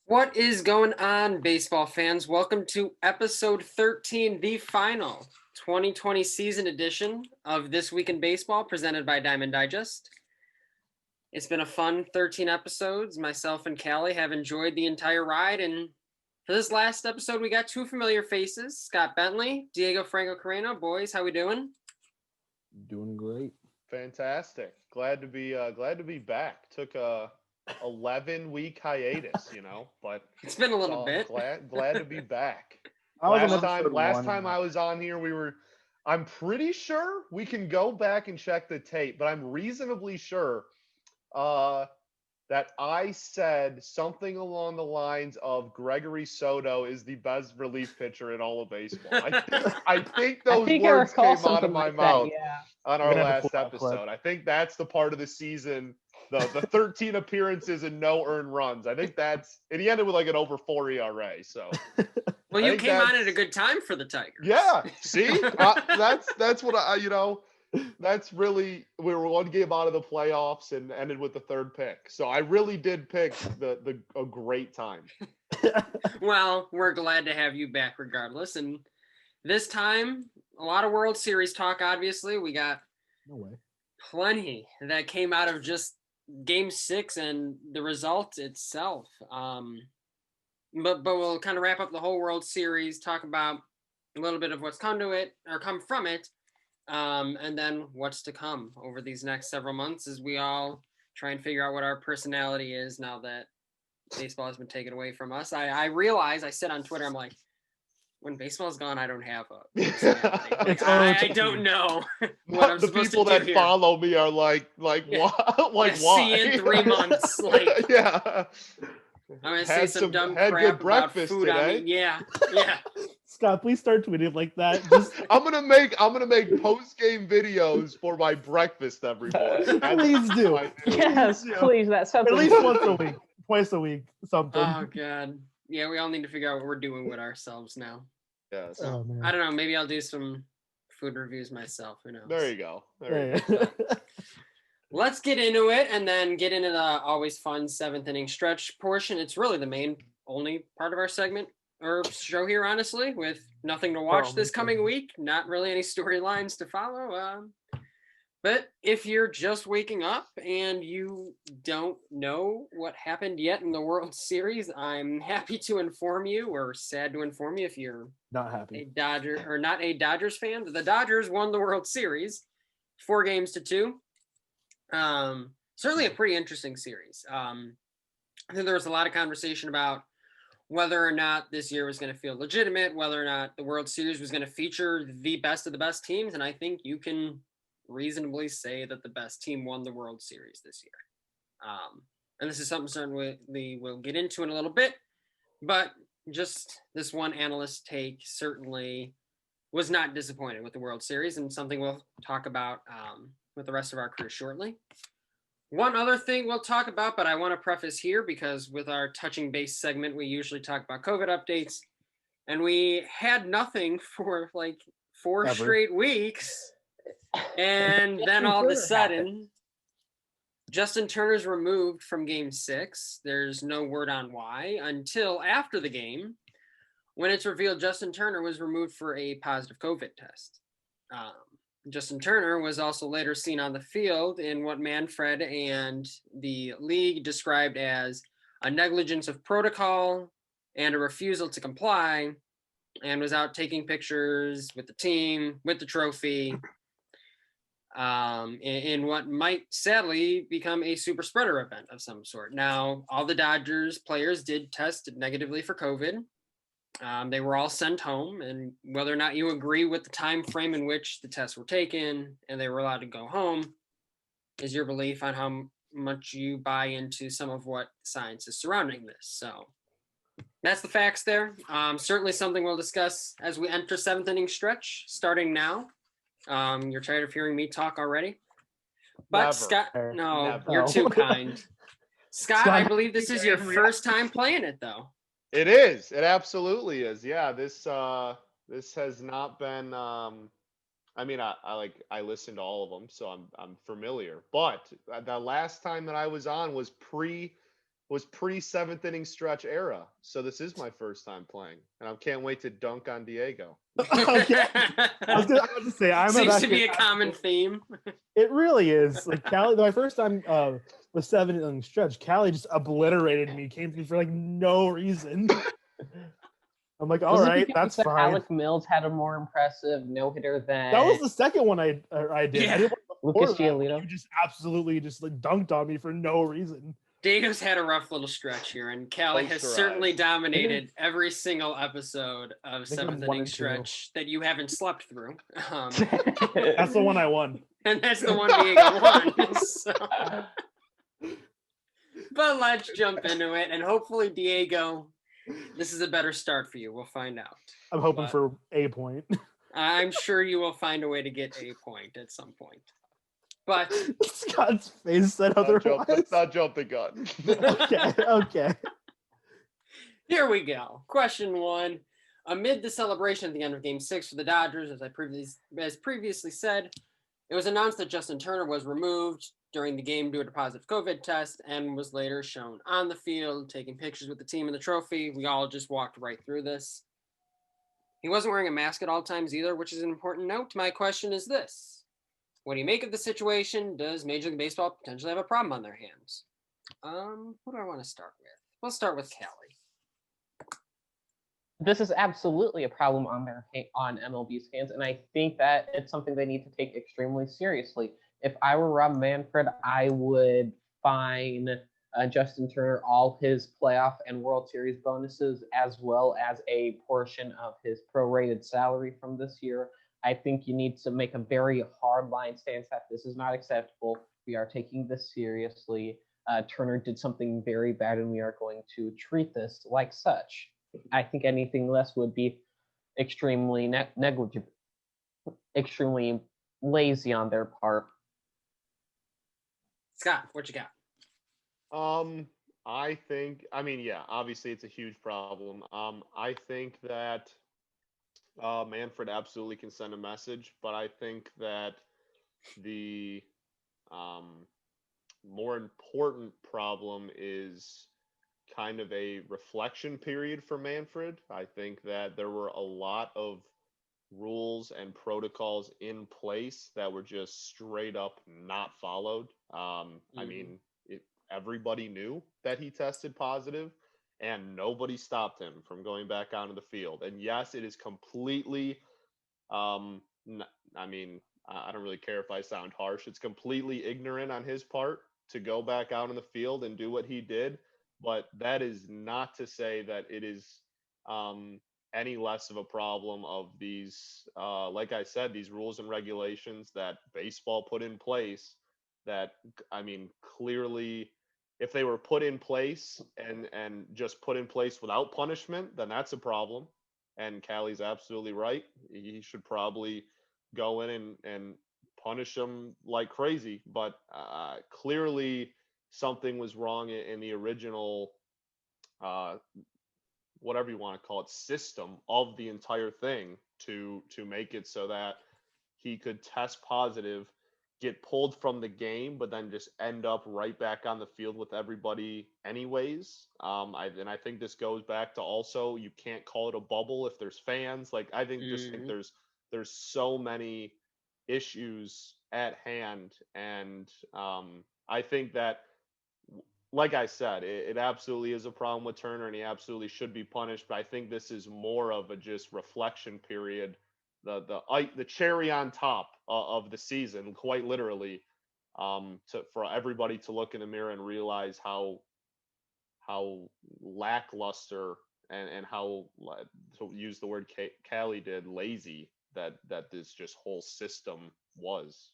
What is going on, baseball fans? Welcome to episode 13, the final 2020 season edition of This Week in Baseball, presented by Diamond Digest. It's been a fun 13 episodes. Myself and Callie have enjoyed the entire ride, and for this last episode, we got two familiar faces, Scott Bentley, Diego Franco-Carreno. Boys, how we doing? Doing great. Fantastic. Glad to be back. Took a 11-week hiatus, but It's been a little bit. Glad to be back. I was Last time I was on here, I'm pretty sure we can go back and check the tape, but I'm reasonably sure that I said something along the lines of Gregory Soto is the best relief pitcher in all of baseball. I think those words came out of my mouth on our last episode. I think that's the part of the season, the 13 appearances and no earned runs. I think and he ended with like an over 4 ERA. So, well, you came on at a good time for the Tigers. Yeah, see, that's what that's really, we were one game out of the playoffs and ended with the third pick. So I really did pick a great time. Well, we're glad to have you back regardless. And this time, a lot of World Series talk, obviously. We got plenty that came out of just Game 6 and the result itself. But we'll kind of wrap up the whole World Series, talk about a little bit of what's come from it. And then what's to come over these next several months as we all try and figure out what our personality is now that baseball has been taken away from us. I realize, I said on Twitter, I'm like, when baseball's gone, I don't have a personality. I don't know what I'm the supposed people to do that here. follow me are like what? Why? See you in 3 months. Like, yeah. I'm gonna say some dumb crap good about breakfast food. Today. I mean, yeah. Scott, please start tweeting like that. I'm gonna make post-game videos for my breakfast every morning. Please do. Yes, please. That's something. At least once a week, twice a week, something. Oh God. Yeah, we all need to figure out what we're doing with ourselves now. Yeah. So, I don't know. Maybe I'll do some food reviews myself. Who knows? There you go. Let's get into it and then get into the always fun seventh inning stretch portion. It's really the only part of our segment or show here, honestly, with nothing to watch this coming week. Not really any storylines to follow. But if you're just waking up and you don't know what happened yet in the World Series, I'm happy to inform you, or sad to inform you if you're not happy, not a Dodgers fan. The Dodgers won the World Series 4-2. Certainly a pretty interesting series. I think there was a lot of conversation about whether or not this year was going to feel legitimate, whether or not the World Series was going to feature the best of the best teams. And I think you can reasonably say that the best team won the World Series this year. And this is something certainly we'll get into in a little bit, but just this one analyst take certainly was not disappointed with the World Series, and something we'll talk about with the rest of our crew shortly. One other thing we'll talk about, but I want to preface here because with our touching base segment, we usually talk about COVID updates, and we had nothing for like 4 straight weeks. And then all of a sudden, Justin Turner's removed from Game 6. There's no word on why until after the game, when it's revealed Justin Turner was removed for a positive COVID test. Justin Turner was also later seen on the field in what Manfred and the league described as a negligence of protocol and a refusal to comply, and was out taking pictures with the team, with the trophy, in what might sadly become a super spreader event of some sort. Now, all the Dodgers players did test negatively for COVID. They were all sent home, and whether or not you agree with the time frame in which the tests were taken and they were allowed to go home is your belief on how much you buy into some of what science is surrounding this. So that's the facts there. Certainly something we'll discuss as we enter seventh inning stretch starting now. You're tired of hearing me talk already, but Never. Scott, no, Never. you're too kind. Scott, I believe this is your first time playing it, though. It is. It absolutely is. Yeah. This has not been. I mean, I listened to all of them, so I'm familiar. But the last time that I was on was pre was pre-seventh inning stretch era. So this is my first time playing, and I can't wait to dunk on Diego. Okay. I was gonna say, I'm Seems about to be a common theme. It really is. Like Callie, my first time with 7 inning stretch, Callie just obliterated me, came through for like no reason. I'm like, all Was it right, because that's that fine. Alec Mills had a more impressive no-hitter than That was the second one I did. Yeah. I did one Lucas before that, where Giolito? you just absolutely just like dunked on me for no reason. Diego's had a rough little stretch here, and Callie has certainly dominated every single episode of think I'm 7th 1 inning and 2. stretch that you haven't slept through. That's the one I won. And that's the one Diego won. So. But let's jump into it, and hopefully, Diego, this is a better start for you. We'll find out. I'm hoping for a point. I'm sure you will find a way to get a point at some point. But Scott's face said otherwise. Let's not jump the gun. Okay. Here we go. Question 1. Amid the celebration at the end of Game 6 for the Dodgers, as previously said, it was announced that Justin Turner was removed during the game due to a positive COVID test and was later shown on the field taking pictures with the team and the trophy. We all just walked right through this. He wasn't wearing a mask at all times either, which is an important note. My question is this. What do you make of the situation? Does Major League Baseball potentially have a problem on their hands? Who do I want to start with? We'll start with Callie. This is absolutely a problem on MLB's hands, and I think that it's something they need to take extremely seriously. If I were Rob Manfred, I would fine Justin Turner all his playoff and World Series bonuses, as well as a portion of his prorated salary from this year. I think you need to make a very hard line stance that this is not acceptable. We are taking this seriously. Turner did something very bad, and we are going to treat this like such. I think anything less would be extremely negligent, extremely lazy on their part. Scott, what you got? Obviously it's a huge problem. I think that Manfred absolutely can send a message, but I think that the more important problem is kind of a reflection period for Manfred. I think that there were a lot of rules and protocols in place that were just straight up not followed. Everybody knew that he tested positive, and nobody stopped him from going back onto the field. And yes, it is completely, I don't really care if I sound harsh. It's completely ignorant on his part to go back out on the field and do what he did. But that is not to say that it is any less of a problem of these, like I said, these rules and regulations that baseball put in place that, clearly, if they were put in place and just put in place without punishment, then that's a problem. And Callie's absolutely right. He should probably go in and punish them like crazy. But clearly something was wrong in the original, whatever you want to call it, system of the entire thing to make it so that he could test positive, get pulled from the game, but then just end up right back on the field with everybody anyways. I think this goes back to also, you can't call it a bubble if there's fans. Like, I think think there's so many issues at hand. And I think that, like I said, it absolutely is a problem with Turner, and he absolutely should be punished. But I think this is more of a just reflection period, the cherry on top of the season, quite literally, for everybody to look in the mirror and realize how lackluster and how, to use the word Callie did, lazy that this just whole system was.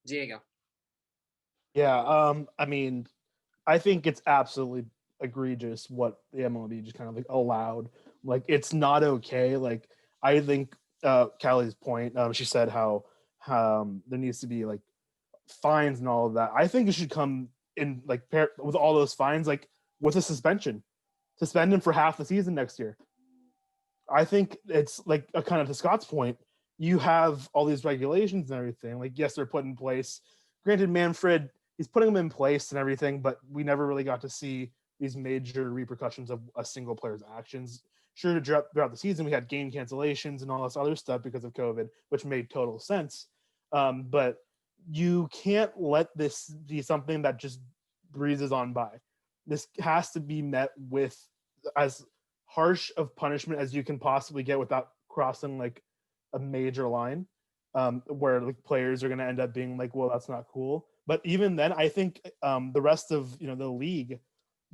Diego. Yeah, I think it's absolutely egregious what the MLB just kind of like allowed. Like, it's not okay. Like, I think Callie's point, she said how there needs to be like fines and all of that. I think it should come in like with all those fines, like with a suspension. Suspend him for half the season next year. I think it's like a kind of to Scott's point, you have all these regulations and everything. Like, yes, they're put in place. Granted, Manfred he's putting them in place and everything, but we never really got to see these major repercussions of a single player's actions. Sure, throughout the season, we had game cancellations and all this other stuff because of COVID, which made total sense. But you can't let this be something that just breezes on by. This has to be met with as harsh of punishment as you can possibly get without crossing like a major line, where like players are going to end up being like, well, that's not cool. But even then, I think the rest of the league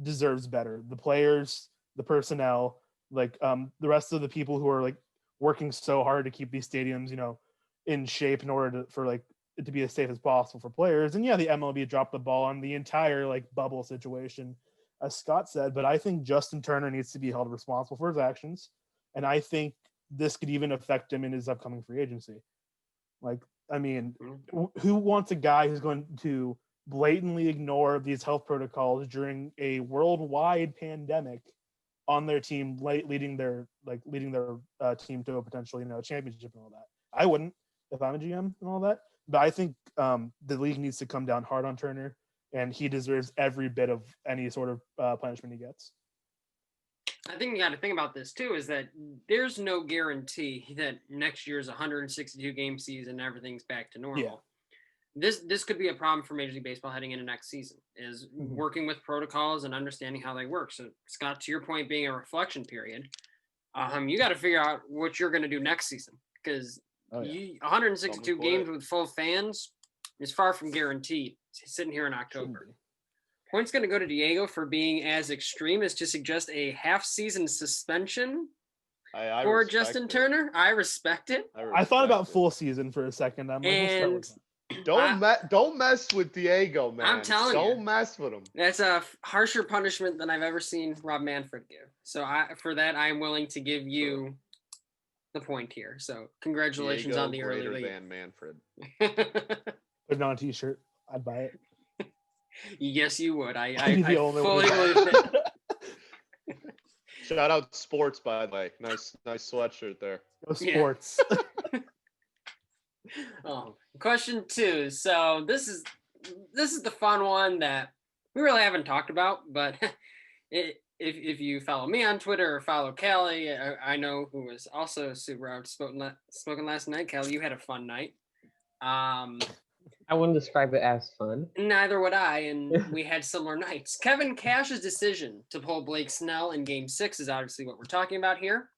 deserves better. The players, the personnel, like the rest of the people who are like working so hard to keep these stadiums, in shape in order for like it to be as safe as possible for players. And yeah, the MLB dropped the ball on the entire like bubble situation, as Scott said, but I think Justin Turner needs to be held responsible for his actions. And I think this could even affect him in his upcoming free agency. Like, I mean, who wants a guy who's going to blatantly ignore these health protocols during a worldwide pandemic on their team, leading their team to a potential, championship and all that? I wouldn't if I'm a GM and all that. But I think the league needs to come down hard on Turner, and he deserves every bit of any sort of punishment he gets. I think you got to think about this too, is that there's no guarantee that next year's 162 game season, everything's back to normal. Yeah. This could be a problem for Major League Baseball heading into next season, is working with protocols and understanding how they work. So Scott, to your point, being a reflection period, you got to figure out what you're going to do next season, because 162 games with full fans is far from guaranteed sitting here in October. Point's going to go to Diego for being as extreme as to suggest a half-season suspension for Justin Turner. I respect it. I thought about full season for a second. I'm like, don't mess with Diego, man. I'm telling you. Don't mess with him. That's a harsher punishment than I've ever seen Rob Manfred give. So for that, I'm willing to give you the point here. So congratulations Diego on the early lead. Than Manfred. Put it on a t-shirt. I'd buy it. Yes, you would. I fully believe that. Shout out Sports, by the way. Nice sweatshirt there. Go Sports. Yeah. Question 2. So this is the fun one that we really haven't talked about, but if you follow me on Twitter or follow Callie, I know, who was also super outspoken last night. Callie, you had a fun night. I wouldn't describe it as fun. Neither would I, and we had similar nights. Kevin Cash's decision to pull Blake Snell in Game 6 is obviously what we're talking about here.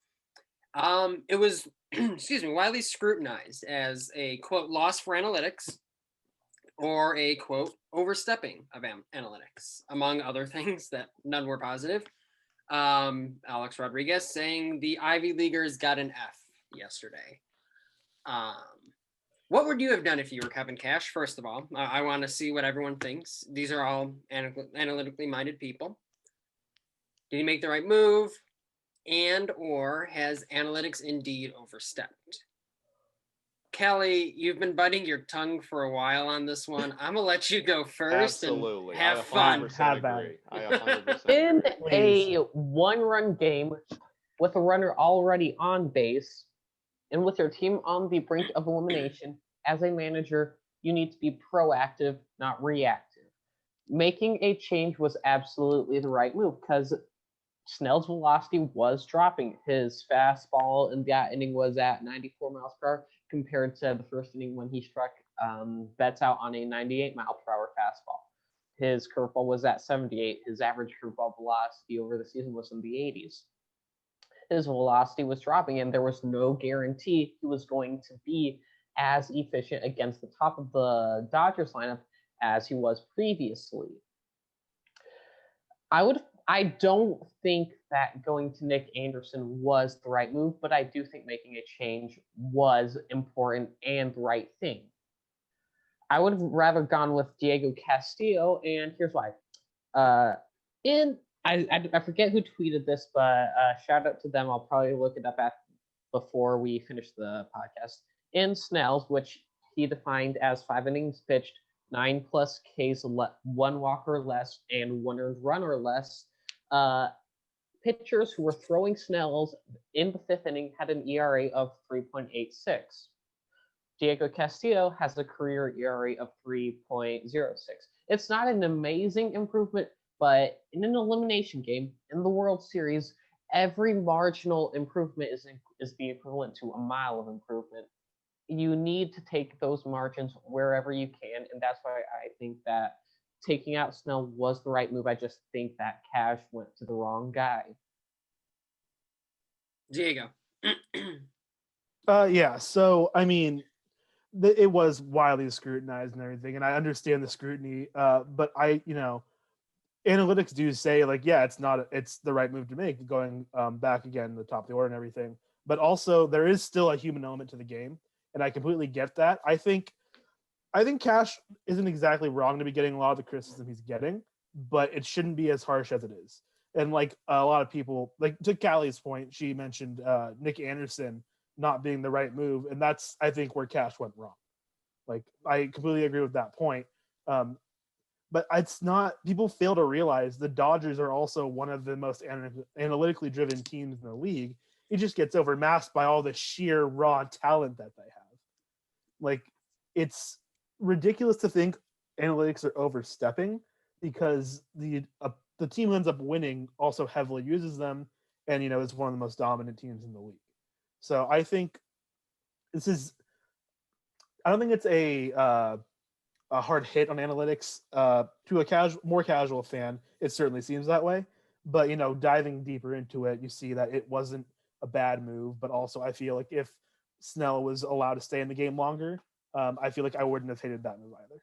It was, widely scrutinized as a, quote, loss for analytics, or a, quote, overstepping of analytics, among other things that none were positive. Alex Rodriguez saying the Ivy Leaguers got an F yesterday. What would you have done if you were Kevin Cash? First of all, I want to see what everyone thinks. These are all analytically minded people. Did he make the right move? And or has analytics indeed overstepped? Callie, you've been biting your tongue for a while on this one. I'm going to let you go first. Absolutely. And have fun. Have that. I 100% In agree. a one-run game with a runner already on base, and with your team on the brink of elimination, as a manager, you need to be proactive, not reactive. Making a change was absolutely the right move, because Snell's velocity was dropping. His fastball in that inning was at 94 miles per hour compared to the first inning when he struck Betts out on a 98 mile per hour fastball. His curveball was at 78. His average curveball velocity over the season was in the 80s. His velocity was dropping, and there was no guarantee he was going to be as efficient against the top of the Dodgers lineup as he was previously. I don't think that going to Nick Anderson was the right move, but I do think making a change was important and the right thing. I would have rather gone with Diego Castillo, and here's why. I forget who tweeted this, but shout out to them. I'll probably look it up before we finish the podcast. In Snell's, which he defined as 5 innings pitched, 9+ Ks, 1 walk or less, and 1 earned run or less, pitchers who were throwing Snell's in the 5th inning had an ERA of 3.86. Diego Castillo has a career ERA of 3.06. It's not an amazing improvement, but in an elimination game, in the World Series, every marginal improvement is the equivalent to a mile of improvement. You need to take those margins wherever you can, and that's why I think that taking out Snell was the right move. I just think that cash went to the wrong guy. Diego. Yeah. So I mean, it was widely scrutinized and everything, and I understand the scrutiny. But analytics do say like, yeah, it's the right move to make, going back again to the top of the order and everything. But also, there is still a human element to the game, and I completely get that. I think Cash isn't exactly wrong to be getting a lot of the criticism he's getting, but it shouldn't be as harsh as it is. And like a lot of people, like to Callie's point, she mentioned Nick Anderson not being the right move, and that's I think where Cash went wrong. Like I completely agree with that point. But it's not. People fail to realize the Dodgers are also one of the most analytically driven teams in the league. It just gets overmasked by all the sheer raw talent that they have. Like it's ridiculous to think analytics are overstepping because the team who ends up winning also heavily uses them, and is one of the most dominant teams in the league. So I think this is. I don't think it's a hard hit on analytics to a more casual fan. It certainly seems that way, but diving deeper into it, you see that it wasn't a bad move. But also, I feel like if Snell was allowed to stay in the game longer, I feel like I wouldn't have hated that move either.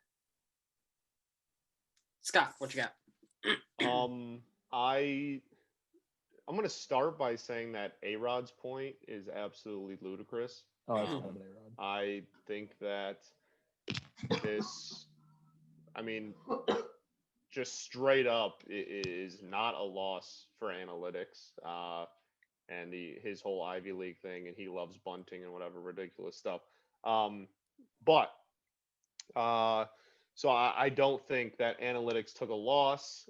Scott, what you got? I'm going to start by saying that A-Rod's point is absolutely ludicrous. Oh, that's kind of an A-Rod. I think that this, just straight up is not a loss for analytics. And his whole Ivy League thing, and he loves bunting and whatever ridiculous stuff. So I don't think that analytics took a loss.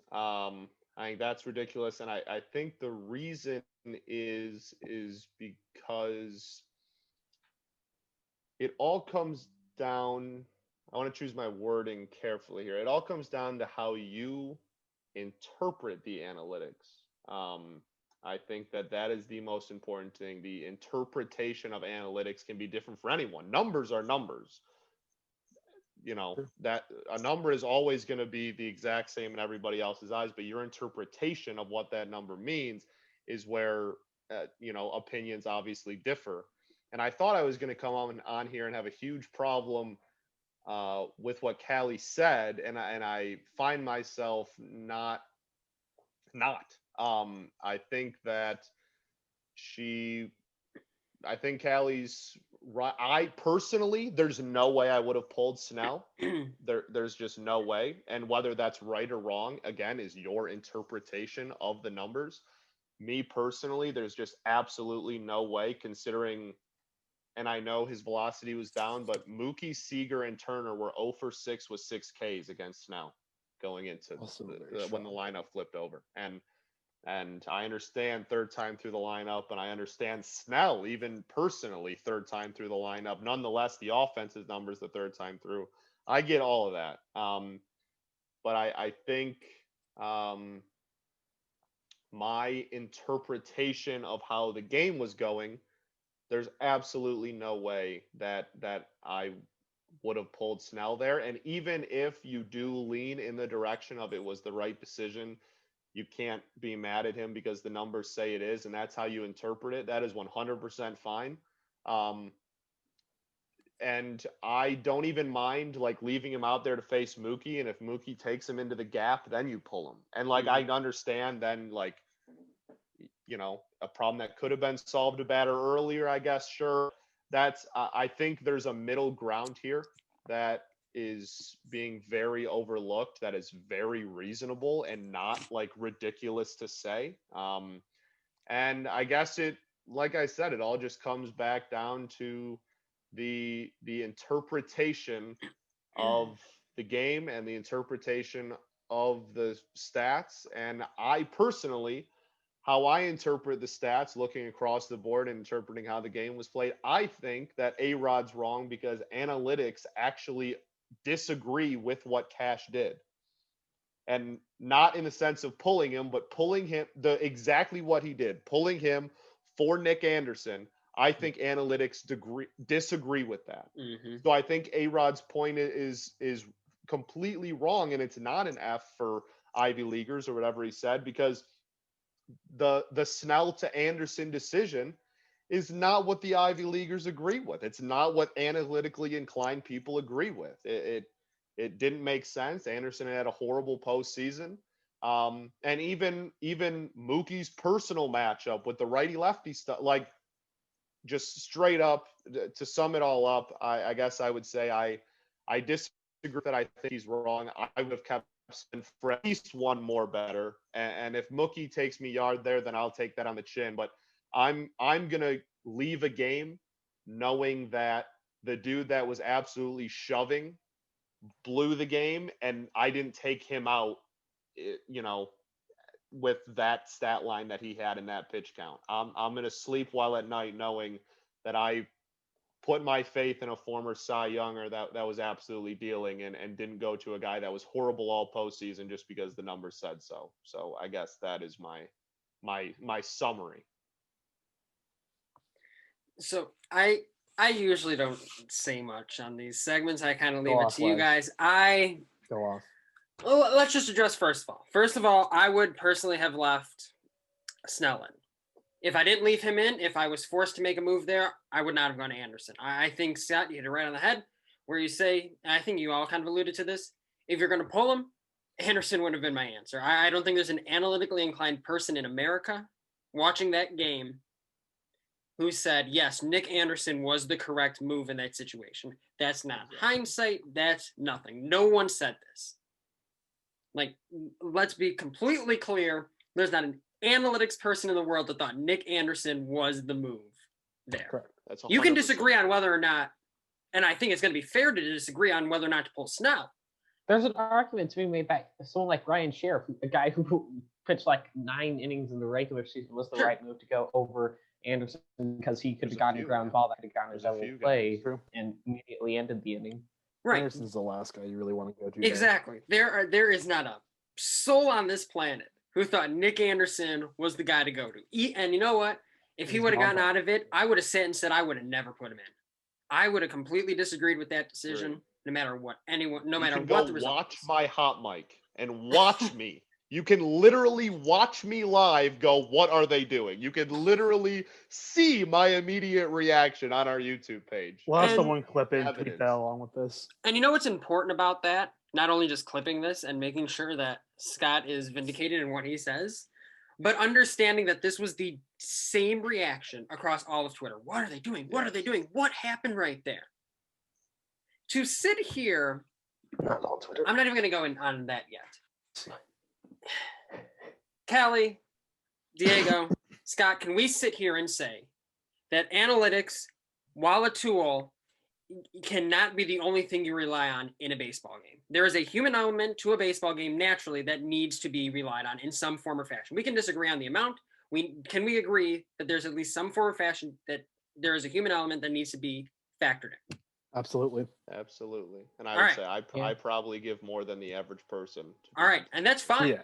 I think that's ridiculous, and I think the reason is because it all comes down. I want to choose my wording carefully here. It all comes down to how you interpret the analytics. I think that is the most important thing. The interpretation of analytics can be different for anyone. Numbers are numbers. That a number is always going to be the exact same in everybody else's eyes, but your interpretation of what that number means is where, opinions obviously differ. And I thought I was going to come on here and have a huge problem with what Callie said, and I find myself not. I think Callie's right. I personally, there's no way I would have pulled Snell. There's just no way. And whether that's right or wrong, again, is your interpretation of the numbers. Me personally, there's just absolutely no way, considering, and I know his velocity was down, but Mookie, Seager, and Turner were 0 for 6 with 6 Ks against Snell going into when the lineup flipped over. And I understand third time through the lineup, and I understand Snell, even personally, third time through the lineup. Nonetheless, the offensive numbers the third time through. I get all of that. But I think my interpretation of how the game was going, there's absolutely no way that I would have pulled Snell there. And even if you do lean in the direction of it was the right decision, you can't be mad at him because the numbers say it is, and that's how you interpret it. That is 100% fine. And I don't even mind leaving him out there to face Mookie. And if Mookie takes him into the gap, then you pull him. And I understand then a problem that could have been solved a better earlier, I guess. Sure. That's, I think there's a middle ground here that is being very overlooked, that is very reasonable and not ridiculous to say. And I guess it, like I said, it all just comes back down to the interpretation of the game and the interpretation of the stats. And I personally, how I interpret the stats, looking across the board and interpreting how the game was played, I think that A-Rod's wrong because analytics actually disagree with what Cash did. and not in the sense of pulling him, but pulling him exactly what he did, pulling him for Nick Anderson. I think analytics disagree with that. Mm-hmm. So I think A-Rod's point is completely wrong, and it's not an F for Ivy Leaguers or whatever he said, because the Snell to Anderson decision is not what the Ivy Leaguers agree with. It's not what analytically inclined people agree with. It didn't make sense. Anderson had a horrible postseason. And even Mookie's personal matchup with the righty lefty stuff, like, just straight up to sum it all up, I guess I would say I disagree that I think he's wrong. I would have kept for at least one more better. And if Mookie takes me yard there, then I'll take that on the chin. But I'm gonna leave a game knowing that the dude that was absolutely shoving blew the game, and I didn't take him out, with that stat line that he had in that pitch count. I'm going to sleep well at night knowing that I put my faith in a former Cy Younger that was absolutely dealing and didn't go to a guy that was horrible all postseason just because the numbers said so. So I guess that is my summary. So I usually don't say much on these segments. I kind of leave it to you guys. Go off. Well, let's just address first of all, I would personally have left Snell in. If I didn't leave him in, if I was forced to make a move there, I would not have gone to Anderson. I think, Scott, you hit it right on the head where you say, and I think you all kind of alluded to this, if you're going to pull him, Anderson would have been my answer. I don't think there's an analytically inclined person in America watching that game who said, yes, Nick Anderson was the correct move in that situation. That's not hindsight. That's nothing. No one said this. Like, let's be completely clear. There's not an analytics person in the world that thought Nick Anderson was the move there. Correct. That's you can disagree on whether or not, and I think it's going to be fair to disagree on whether or not to pull Snell. There's an argument to be made by someone like Ryan Sheriff, a guy who pitched like 9 innings in the regular season, was the right move to go over Anderson because he could have gotten a ground ball that could have gone his own play and immediately ended the inning. Right. Anderson's the last guy you really want to go to. Exactly. There is not a soul on this planet who thought Nick Anderson was the guy to go to. And you know what? If he would have gotten out of it, I would have sat and said I would have never put him in. I would have completely disagreed with that decision, no matter what anyone, no matter what the result. Watch my hot mic and watch me. You can literally watch me live go, what are they doing? You can literally see my immediate reaction on our YouTube page. We'll have someone clip in tweet that along with this. And you know what's important about that? Not only just clipping this and making sure that Scott is vindicated in what he says, but understanding that this was the same reaction across all of Twitter. What are they doing? What are they doing? What happened right there? To sit here, not all Twitter. I'm not even going to go on that yet. Callie, Diego, Scott, can we sit here and say that analytics, while a tool, cannot be the only thing you rely on in a baseball game? There is a human element to a baseball game naturally that needs to be relied on in some form or fashion. We can disagree on the amount. Can we agree that there's at least some form or fashion that there is a human element that needs to be factored in? Absolutely. And I would say I probably give more than the average person. All right. And that's fine. Yeah.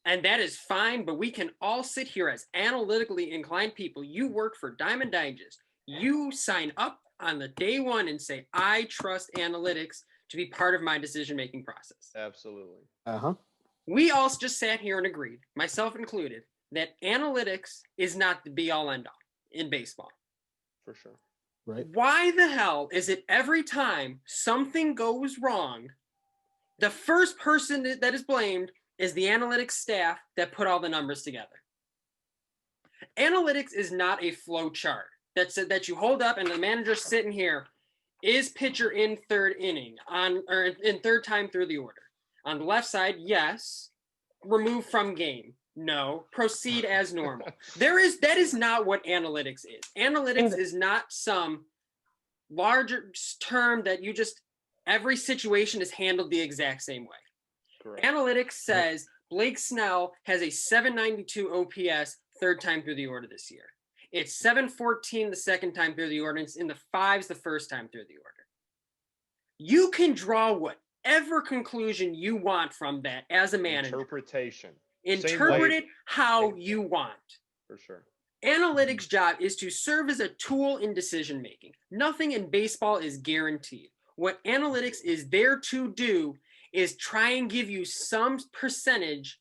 And that is fine. But we can all sit here as analytically inclined people. You work for Diamond Digest. You sign up on the day one and say, I trust analytics to be part of my decision-making process. Absolutely. Uh-huh. We all just sat here and agreed, myself included, that analytics is not the be-all end-all in baseball. For sure. Right. Why the hell is it every time something goes wrong, the first person that is blamed is the analytics staff that put all the numbers together? Analytics is not a flow chart that you hold up and the manager's sitting here. Is pitcher in third inning or in third time through the order? On the left side, yes. Remove from game. No. Proceed as normal. That is not what analytics is. Analytics is not some larger term that you just, every situation is handled the exact same way. Correct. Analytics says Blake Snell has a 792 OPS third time through the order this year. It's 714 the second time through the order. It's in the 5s the first time through the order. You can draw whatever conclusion you want from that as a manager. Interpretation. Interpret it how you want. For sure. Analytics' job is to serve as a tool in decision making. Nothing in baseball is guaranteed. What analytics is there to do is try and give you some percentage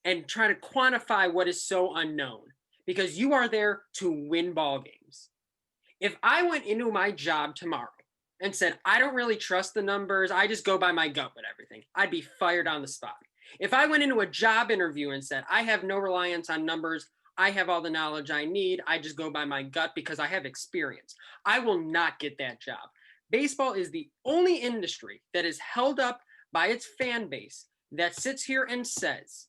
and try to quantify what is so unknown, because you are there to win ball games. If I went into my job tomorrow and said, I don't really trust the numbers, I just go by my gut with everything, I'd be fired on the spot. If I went into a job interview and said, I have no reliance on numbers, I have all the knowledge I need, I just go by my gut because I have experience, I will not get that job. Baseball is the only industry that is held up by its fan base that sits here and says,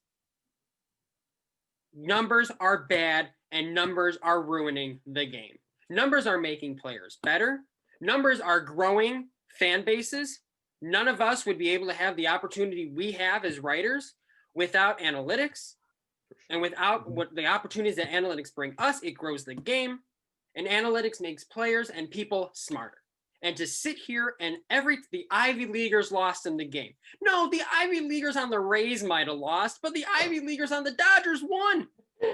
numbers are bad and numbers are ruining the game. Numbers are making players better. Numbers are growing fan bases. None of us would be able to have the opportunity we have as writers without analytics. And without what the opportunities that analytics bring us, it grows the game. And analytics makes players and people smarter. And to sit here and the Ivy Leaguers lost in the game. No, the Ivy Leaguers on the Rays might have lost, but the Ivy Leaguers on the Dodgers won.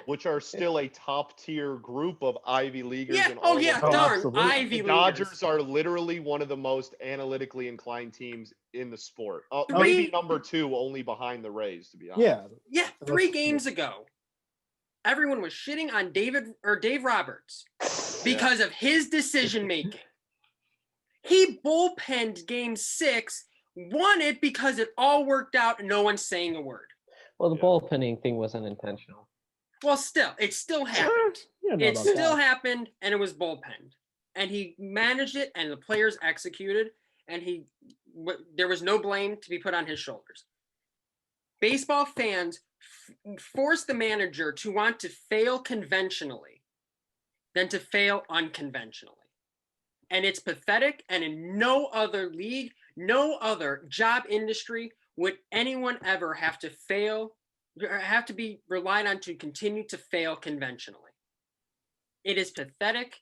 Which are still a top tier group of Ivy Leaguers. Yeah. In all Ivy the Leaguers. Dodgers are literally one of the most analytically inclined teams in the sport. Maybe number 2, only behind the Rays, to be honest. Yeah. 3 games ago, everyone was shitting on Dave Roberts because of his decision making. He bullpenned game 6, won it because it all worked out and no one's saying a word. Well, the bullpenning thing was unintentional. Well, it still happened. It still happened, and it was bullpenned. And he managed it, and the players executed, and there was no blame to be put on his shoulders. Baseball fans force the manager to want to fail conventionally than to fail unconventionally. And it's pathetic, and in no other league, no other job industry would anyone ever have to fail, have to be relied on to continue to fail conventionally. It is pathetic,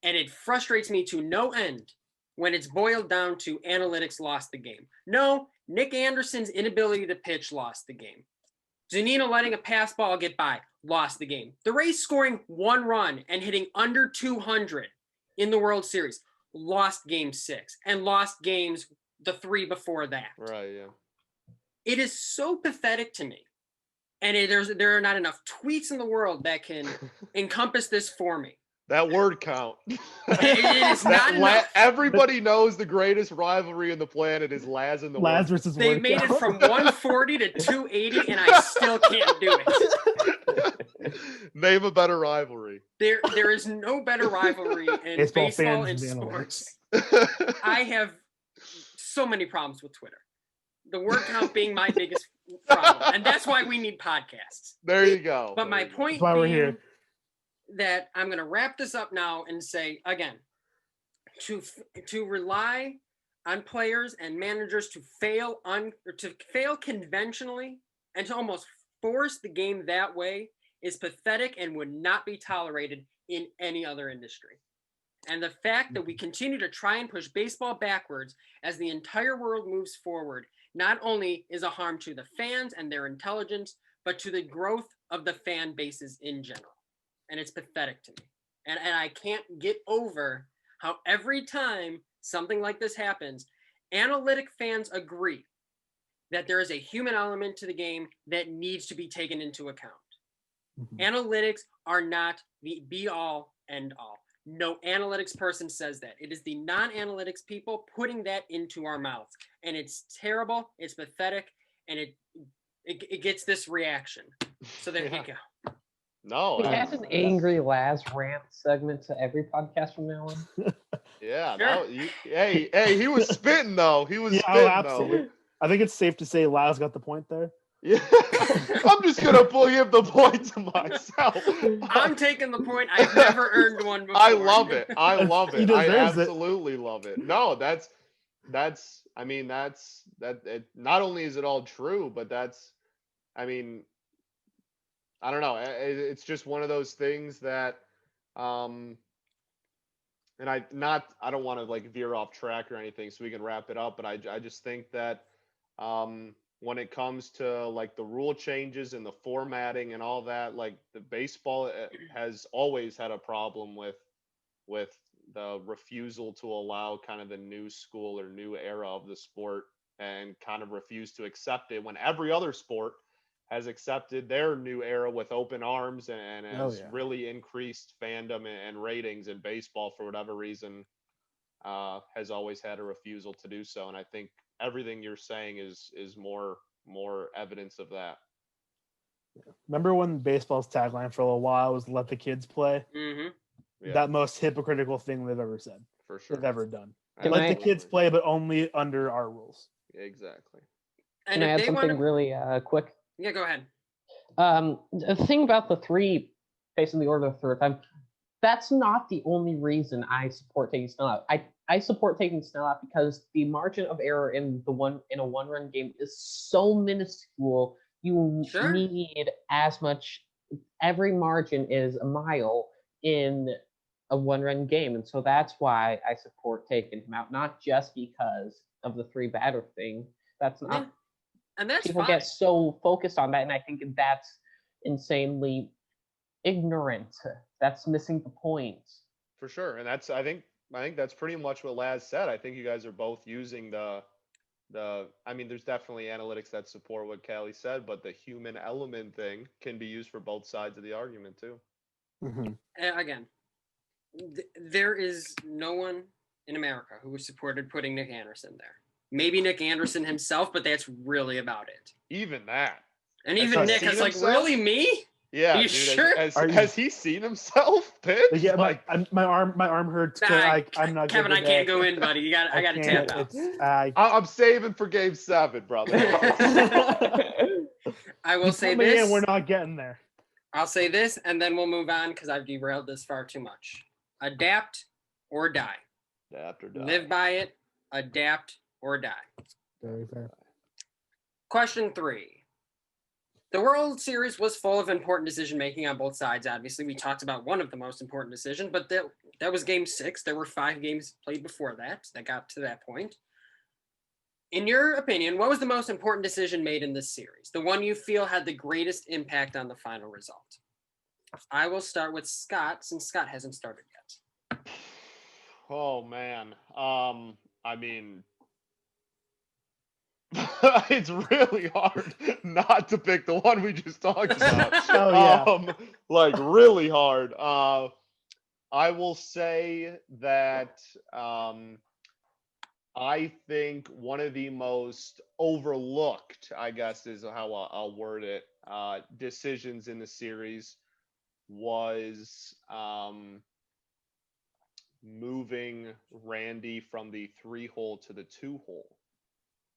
and it frustrates me to no end when it's boiled down to analytics lost the game. No, Nick Anderson's inability to pitch lost the game. Zunino letting a pass ball get by lost the game. The Rays scoring 1 run and hitting under 200 in the World Series lost game 6 and lost games the 3 before that. Right, yeah. It is so pathetic to me. And there are not enough tweets in the world that can encompass this for me. That word count. It is not enough. Everybody knows the greatest rivalry on the planet is Laz and the Laz versus They made it from 140 to 280, and I still can't do it. Name a better rivalry. There is no better rivalry in baseball and sports. I have so many problems with Twitter. The word count being my biggest problem. And that's why we need podcasts. There you go. But my point That's why we're here. That I'm going to wrap this up now and say, again, to rely on players and managers to fail conventionally and to almost force the game that way is pathetic and would not be tolerated in any other industry. And the fact that we continue to try and push baseball backwards as the entire world moves forward not only is a harm to the fans and their intelligence, but to the growth of the fan bases in general. And it's pathetic to me. And I can't get over how every time something like this happens, analytic fans agree that there is a human element to the game that needs to be taken into account. Mm-hmm. Analytics are not the be-all, end-all. No analytics person says that. It is the non-analytics people putting that into our mouths. And it's terrible, it's pathetic, and it gets this reaction. So there you go. No. We add an angry Laz rant segment to every podcast from now on. Yeah. Sure. No, hey, he was spitting though. He was spitting absolutely. though. I think it's safe to say Laz got the point there. Yeah. I'm just gonna give the point to myself. I'm taking the point. I've never earned one before. I love it. I deserves absolutely love it. No, that's not only is it all true, but I don't know. It's just one of those things that, and I don't want to veer off track or anything, so we can wrap it up. But I just think that When it comes to like the rule changes and the formatting and all that, like the baseball has always had a problem with the refusal to allow kind of the new school or new era of the sport, and kind of refuse to accept it when every other sport has accepted their new era with open arms, and has really increased fandom and ratings. In baseball, for whatever reason, has always had a refusal to do so. And I think everything you're saying is more evidence of that. Remember when baseball's tagline for a little while was "Let the kids play"? Mm-hmm. Yeah, That most hypocritical thing they've ever said. for sure. They've ever done. Can Let I- the kids play, but only under our rules. Exactly. And Can I if add they something want really quick? yeah, go ahead. The thing about the three facing the order the third time, that's not the only reason I support taking Snell out. I support taking Snell out because the margin of error in a one-run game is so minuscule. You Sure. need as much. Every margin is a mile in a one-run game, and so that's why I support taking him out. Not just because of the three batter thing. That's not. Yeah. And that's People fine. get so focused on that, and I think that's insanely ignorant. That's missing the point. For sure. And that's I think that's pretty much what Laz said. I think you guys are both using the I mean, there's definitely analytics that support what Callie said, but the human element thing can be used for both sides of the argument too. Mm-hmm. Again, there is no one in America who supported putting Nick Anderson there. Maybe Nick Anderson himself, but that's really about it. Even that. And even Nick is like, himself? really, me? Yeah, Are you dude. sure? Has he seen himself pitch? Yeah, like, my arm hurts. Nah, I'm not. Kevin, good I can't go in, buddy. I got to tap out. I'm saving for Game 7, brother. I will say this. We're not getting there. I'll say this, and then we'll move on because I've derailed this far too much. Adapt or die. Adapt or die. Live by it. Adapt or die. Very fair. Question 3. The World Series was full of important decision-making on both sides, obviously. We talked about one of the most important decisions, but that was Game 6. There were 5 games played before that got to that point. In your opinion, what was the most important decision made in this series? The one you feel had the greatest impact on the final result? I will start with Scott, since Scott hasn't started yet. Oh, man. I mean, it's really hard not to pick the one we just talked about. Like really hard. I will say that I think one of the most overlooked, I guess is how I'll word it, decisions in the series was moving Randy from the 3-hole to the 2-hole.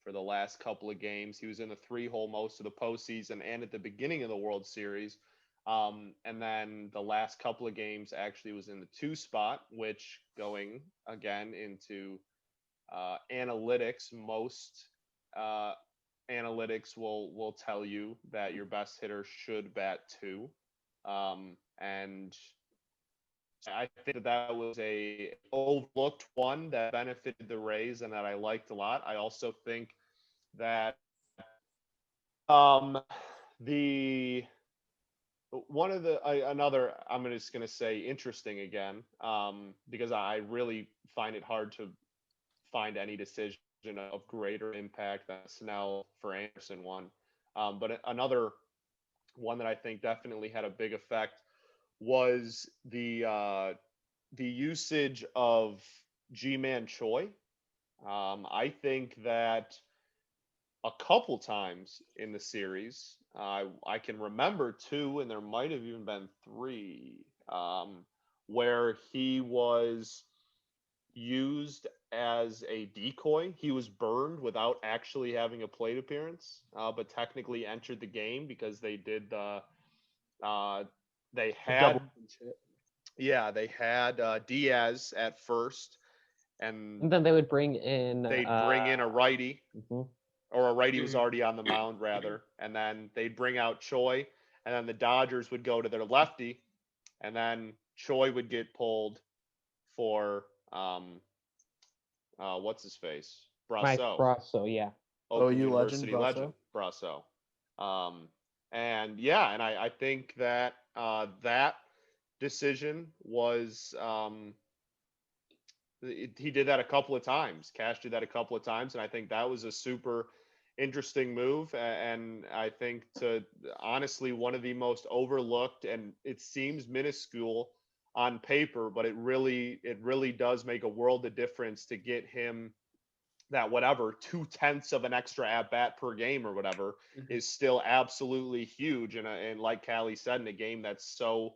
For the last couple of games. He was in the 3-hole most of the postseason and at the beginning of the World Series. And then the last couple of games actually was in the 2 spot, which going again into analytics, most analytics will tell you that your best hitter should bat 2. And I think that was a overlooked one that benefited the Rays and that I liked a lot. I also think that another I'm just going to say interesting again, because I really find it hard to find any decision of greater impact than Snell for Anderson one. But another one that I think definitely had a big effect was the usage of G-Man Choi. I think that a couple times in the series, I can remember 2, and there might have even been 3, where he was used as a decoy. He was burned without actually having a plate appearance, but technically entered the game because they did they had Diaz at first, and then they would bring in a righty, or a righty was Mhm. already on the mound rather, and then they'd bring out Choi, and then the Dodgers would go to their lefty, and then Choi would get pulled for what's his face, Mike Brasso. Brasso, yeah. Oakland OU University legend, Brasso. And I think that that decision was he did that a couple of times. Cash did that a couple of times, and I think that was a super interesting move. And I think honestly one of the most overlooked, and it seems minuscule on paper, but it really does make a world of difference to get him that 0.2 of an extra at bat per game or whatever is still absolutely huge. And like Callie said, in a game that's so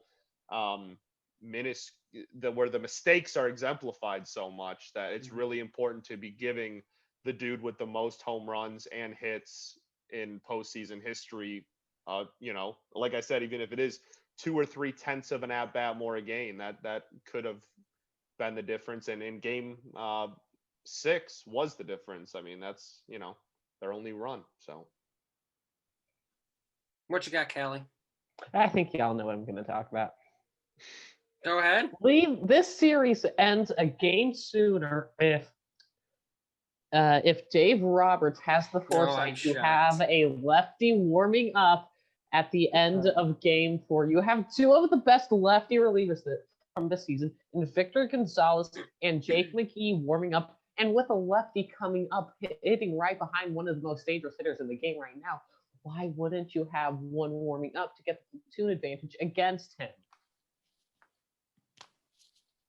where the mistakes are exemplified so much, that it's really important to be giving the dude with the most home runs and hits in postseason history, like I said, even if it is 2 or 3/10 of an at bat more a game, that could have been the difference. And in game 6 was the difference. I mean, that's, their only run. So what you got, Callie? I think y'all know what I'm going to talk about. Go ahead. This series ends a game sooner if Dave Roberts has the foresight to have a lefty warming up at the end of game 4. You have two of the best lefty relievers from this season, in Victor Gonzalez and Jake McKee warming up, and with a lefty coming up, hitting right behind one of the most dangerous hitters in the game right now. Why wouldn't you have one warming up to get the platoon advantage against him?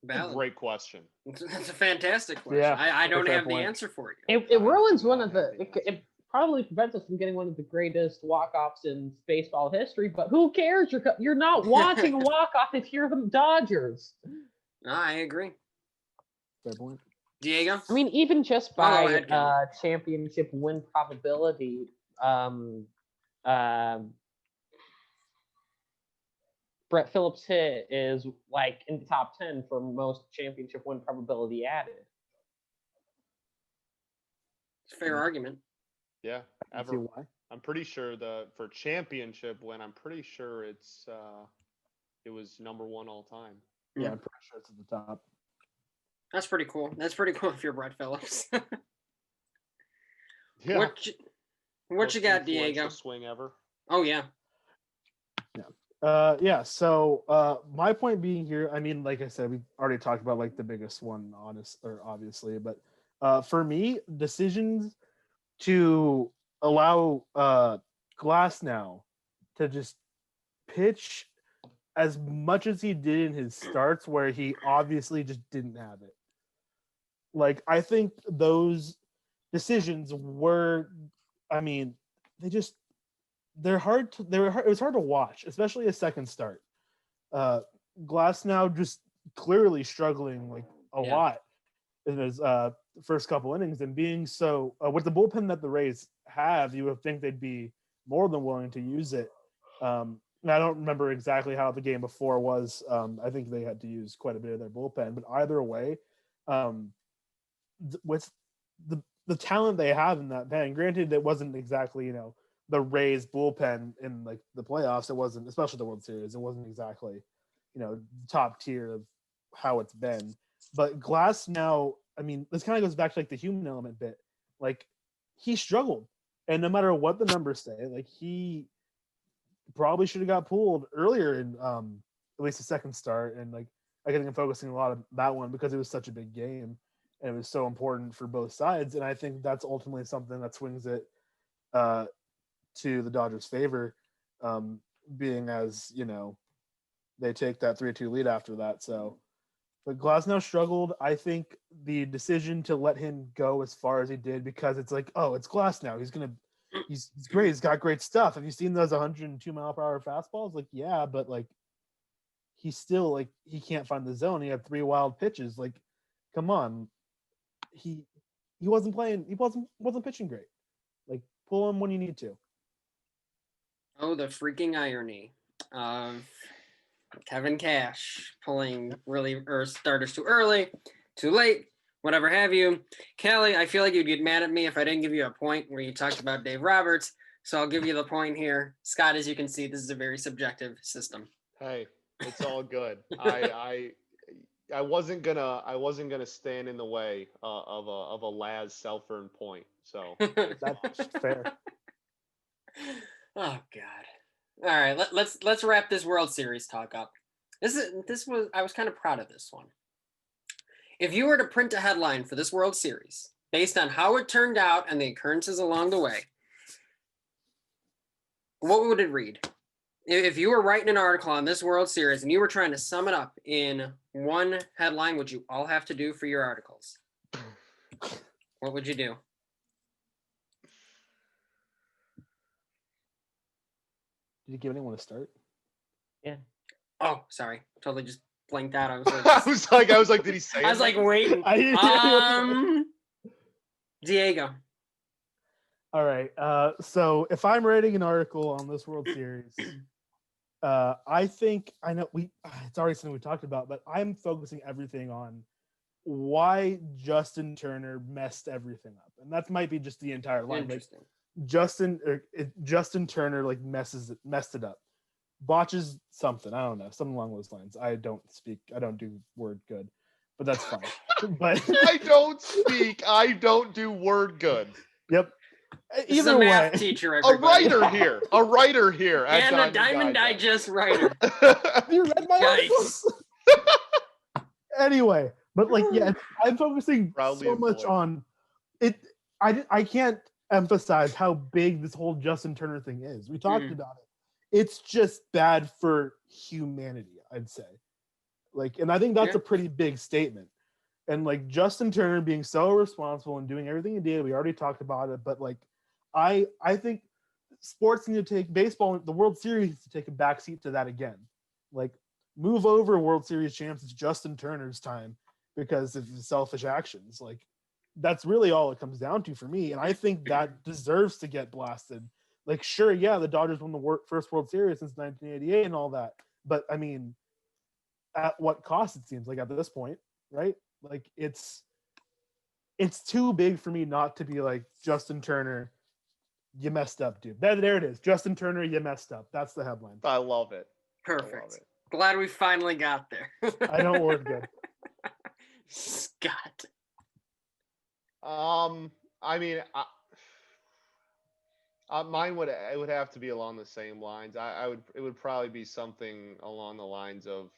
Valid. Great question. That's a fantastic question. Yeah, I don't have the answer for you. It ruins one of the. It probably prevents us from getting one of the greatest walk-offs in baseball history. But who cares? You're not watching a walk-off if you're the Dodgers. No, I agree. Fair point. Diego? I mean, even just by championship win probability, Brett Phillips' hit is like in the top 10 for most championship win probability added. It's a fair argument. Yeah, ever. I'm pretty sure for championship win, I'm pretty sure it was number 1 all time. Yeah, I'm pretty sure it's at the top. That's pretty cool. That's pretty cool if you're Brett Phillips. Yeah. What you got, Diego? Swing ever. Oh yeah. Yeah. So my point being here, I mean, like I said, we already talked about like the biggest one, obviously, but for me, decisions to allow Glasnow to just pitch as much as he did in his starts, where he obviously just didn't have it. Like, I think those decisions were, I mean, it was hard to watch, especially a second start. Glasnow just clearly struggling like a lot in his first couple innings, and being so with the bullpen that the Rays have, you would think they'd be more than willing to use it. I don't remember exactly how the game before was. I think they had to use quite a bit of their bullpen, but either way, with the talent they have in that pen, granted it wasn't exactly, the Rays bullpen in like the playoffs. It wasn't, especially the World Series, it wasn't exactly, top tier of how it's been. But Glasnow, I mean, this kind of goes back to like the human element bit. Like, he struggled, and no matter what the numbers say, like, he probably should have got pulled earlier in at least the second start. And like, I think I'm focusing a lot of that one because it was such a big game and it was so important for both sides. And I think that's ultimately something that swings it to the Dodgers' favor, being as, they take that 3-2 lead after that. So, but Glasnow struggled. I think the decision to let him go as far as he did, because it's like, oh, it's Glasnow, he's great, he's got great stuff. Have you seen those 102-mile-per-hour fastballs? Like, yeah, but like, he's still like, he can't find the zone. He had 3 wild pitches. Like, come on, he wasn't playing. He wasn't pitching great. Like, pull him when you need to. Oh, the freaking irony of Kevin Cash pulling starters too early, too late, whatever have you. Callie, I feel like you'd get mad at me if I didn't give you a point where you talked about Dave Roberts, so I'll give you the point here. Scott, as you can see, this is a very subjective system. Hey, it's all good. I wasn't gonna stand in the way of a Laz self-earned point. So That's fair. Oh God. All right, let's wrap this World Series talk up. I was kind of proud of this one. If you were to print a headline for this World Series based on how it turned out and the occurrences along the way, what would it read? If you were writing an article on this World Series and you were trying to sum it up in one headline, which you all have to do for your articles, what would you do? Did you give anyone a start? Yeah. Oh, sorry. Totally just blanked out. I was like, did he say? I was like waiting. Diego. All right. So if I'm writing an article on this World Series, I think I know it's already something we talked about, but I'm focusing everything on why Justin Turner messed everything up, and that might be just the entire line. Interesting. Like Justin Turner like messed it up, botches something. I don't know, something along those lines. I don't do word good, but that's fine. But I don't do word good. Yep. He's a math teacher, everybody. A writer here. And a Diamond Digest writer. You read my articles? Anyway, but like, yeah, I'm focusing so much on it. I can't emphasize how big this whole Justin Turner thing is. We talked about it. It's just bad for humanity, I'd say. Like, and I think that's a pretty big statement. And like Justin Turner being so responsible and doing everything he did, we already talked about it. But like, I think sports need to take baseball, the World Series, to take a backseat to that again. Like, move over World Series champs. It's Justin Turner's time because of his selfish actions. Like, that's really all it comes down to for me. And I think that deserves to get blasted. Like, sure, yeah, the Dodgers won the first World Series since 1988 and all that. But I mean, at what cost, it seems like at this point, right? Like, it's too big for me not to be like, Justin Turner, you messed up, dude. There it is. Justin Turner, you messed up. That's the headline. I love it. Perfect. Glad we finally got there. I don't word good. Scott. I mean, mine would have to be along the same lines. It would probably be something along the lines of,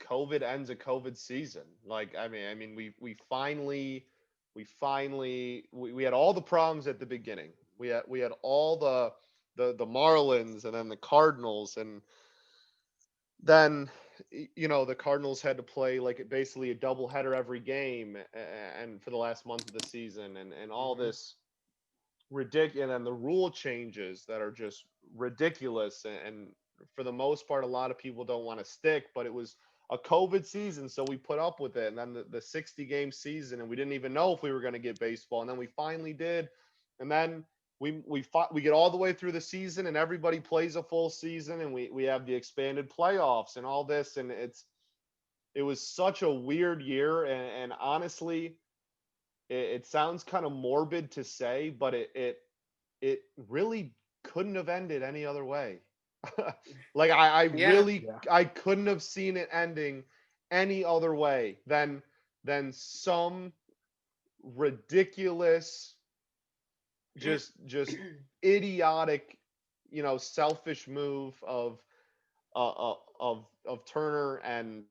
COVID ends a COVID season. Like, I mean, we finally had all the problems at the beginning. We had all the Marlins and then the Cardinals, and then the Cardinals had to play like basically a doubleheader every game, and for the last month of the season, and all this ridiculous, and the rule changes that are just ridiculous, and for the most part, a lot of people don't want to stick, but it was a COVID season, so we put up with it. And then the 60-game season, and we didn't even know if we were going to get baseball, and then we finally did. And then we get all the way through the season, and everybody plays a full season, and we have the expanded playoffs and all this, and it was such a weird year. And honestly, it sounds kind of morbid to say, but it really couldn't have ended any other way. Like, I couldn't have seen it ending any other way than some ridiculous, just idiotic, selfish move of Turner, and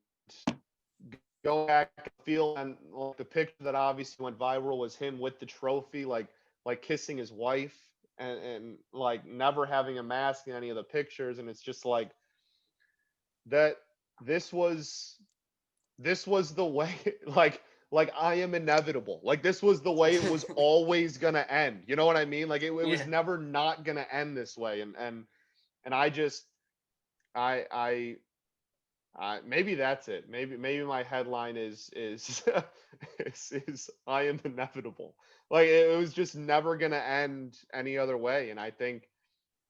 go back to the field, and the picture that obviously went viral was him with the trophy, like kissing his wife, and like never having a mask in any of the pictures. And it's just like that this was the way, like I am inevitable. Like, this was the way it was always gonna end. You know what I mean? Like, it was never not gonna end this way. And I just maybe that's it. Maybe my headline is I am inevitable. Like, it was just never gonna end any other way. And I think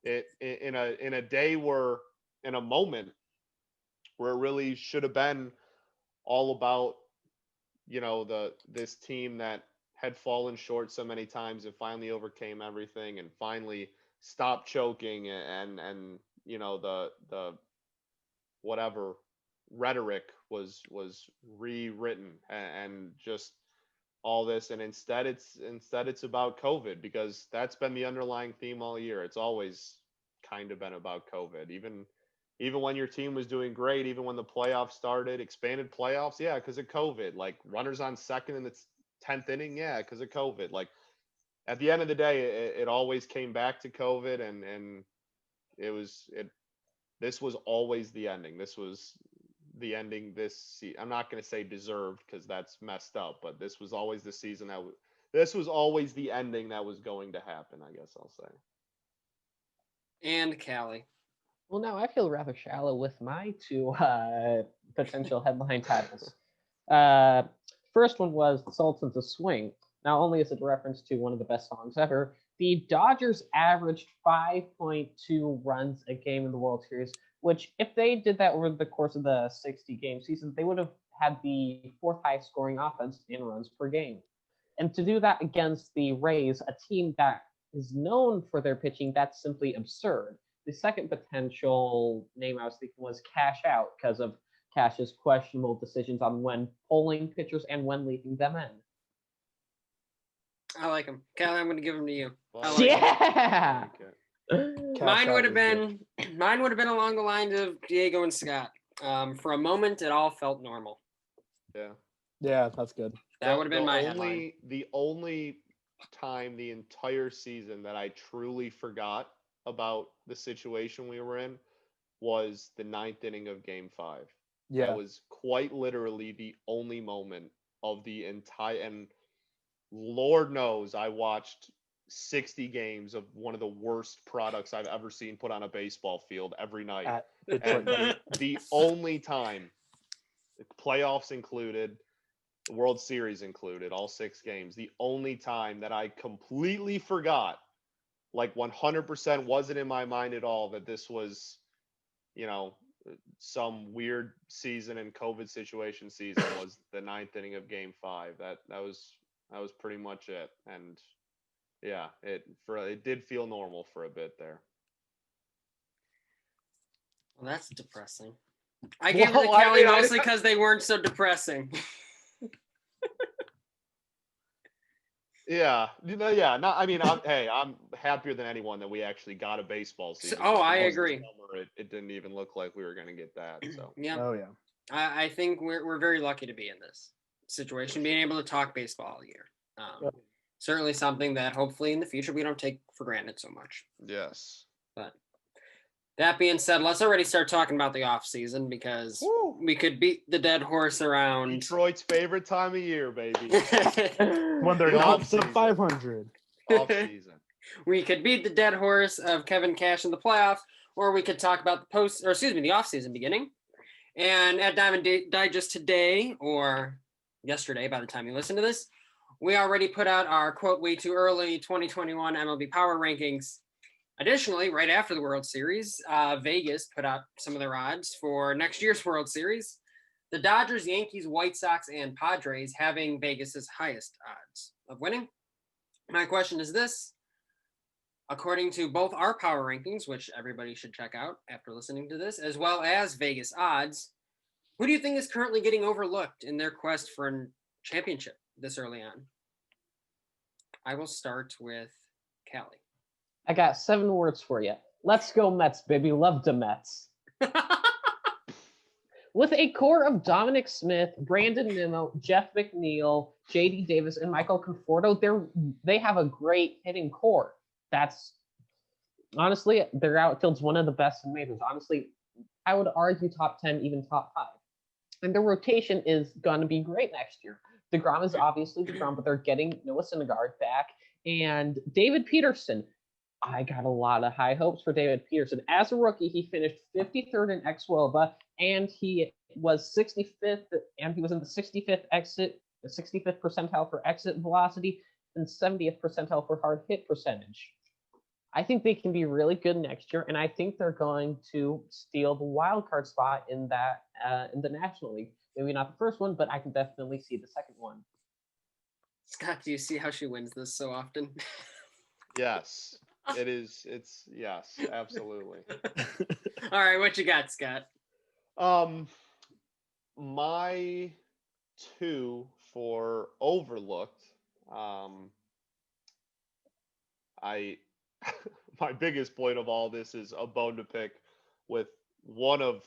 it in a day where, in a moment where it really should have been all about, this team that had fallen short so many times and finally overcame everything and finally stopped choking, and the whatever rhetoric was rewritten and just all this, and instead it's about COVID, because that's been the underlying theme all year. It's always kind of been about COVID. Even when your team was doing great, even when the playoffs started, expanded playoffs, yeah, because of COVID. Like runners on second in the 10th inning, yeah, because of COVID. Like at the end of the day, it always came back to COVID, and this was always the ending. This was the ending I'm not going to say deserved, because that's messed up, but this was always the season this was always the ending that was going to happen, I guess I'll say. And Callie. Well, now I feel rather shallow with my two potential headline titles. First one was The Sultans of Swing. Not only is it a reference to one of the best songs ever, the Dodgers averaged 5.2 runs a game in the World Series, which if they did that over the course of the 60-game season, they would have had the fourth highest scoring offense in runs per game. And to do that against the Rays, a team that is known for their pitching, that's simply absurd. The second potential name I was thinking was Cash Out, because of Cash's questionable decisions on when pulling pitchers and when leaving them in. I like him. Callie, I'm going to give him to you. Yeah. Mine would have been along the lines of Diego and Scott. For a moment, it all felt normal. Yeah, that's good. That would have been my headline. The only time the entire season that I truly forgot about the situation we were in was the 9th inning of Game 5. Yeah. That was quite literally the only moment of the entire, and Lord knows I watched 60 games of one of the worst products I've ever seen put on a baseball field every night. And the only time, playoffs included, World Series included, all 6 games, the only time that I completely forgot, like 100% wasn't in my mind at all, that this was, some weird season and COVID situation season, was the 9th inning of Game 5. That was pretty much it. And yeah, it did feel normal for a bit there. Well, that's depressing. I gave it to Callie mostly because they weren't so depressing. Yeah. I'm happier than anyone that we actually got a baseball season. I agree. Summer, it didn't even look like we were going to get that. So yeah. Oh yeah. I think we're very lucky to be in this situation, being able to talk baseball all year. Certainly something that hopefully in the future we don't take for granted so much. Yes. But that being said, let's already start talking about the off season, because we could beat the dead horse around. Detroit's favorite time of year, baby. When they're not sub 500. Off season. We could beat the dead horse of Kevin Cash in the playoffs, or we could talk about the off season beginning. And at Diamond Digest today, or yesterday by the time you listen to this, we already put out our quote way too early 2021 MLB Power Rankings. Additionally, right after the World Series, Vegas put out some of their odds for next year's World Series. The Dodgers, Yankees, White Sox, and Padres having Vegas's highest odds of winning. My question is this. According to both our power rankings, which everybody should check out after listening to this, as well as Vegas odds, who do you think is currently getting overlooked in their quest for a championship this early on? I will start with Callie. I got 7 words for you. Let's go Mets, baby. Love the Mets. With a core of Dominic Smith, Brandon Nimmo, Jeff McNeil, J.D. Davis, and Michael Conforto, they have a great hitting core. That's honestly, their outfield's one of the best in majors. Honestly, I would argue top 10, even top 5. And their rotation is going to be great next year. DeGrom is obviously DeGrom, but they're getting Noah Syndergaard back. And David Peterson. I got a lot of high hopes for David Peterson. As a rookie, he finished 53rd in xWOBA, and he was 65th, and he was in the 65th percentile for exit velocity, and 70th percentile for hard hit percentage. I think they can be really good next year, and I think they're going to steal the wild card spot in the National League. Maybe not the first one, but I can definitely see the second one. Scott, do you see how she wins this so often? Yes. It's yes, absolutely. All right, what you got, Scott? my two for overlooked, my biggest point of all this is a bone to pick with one of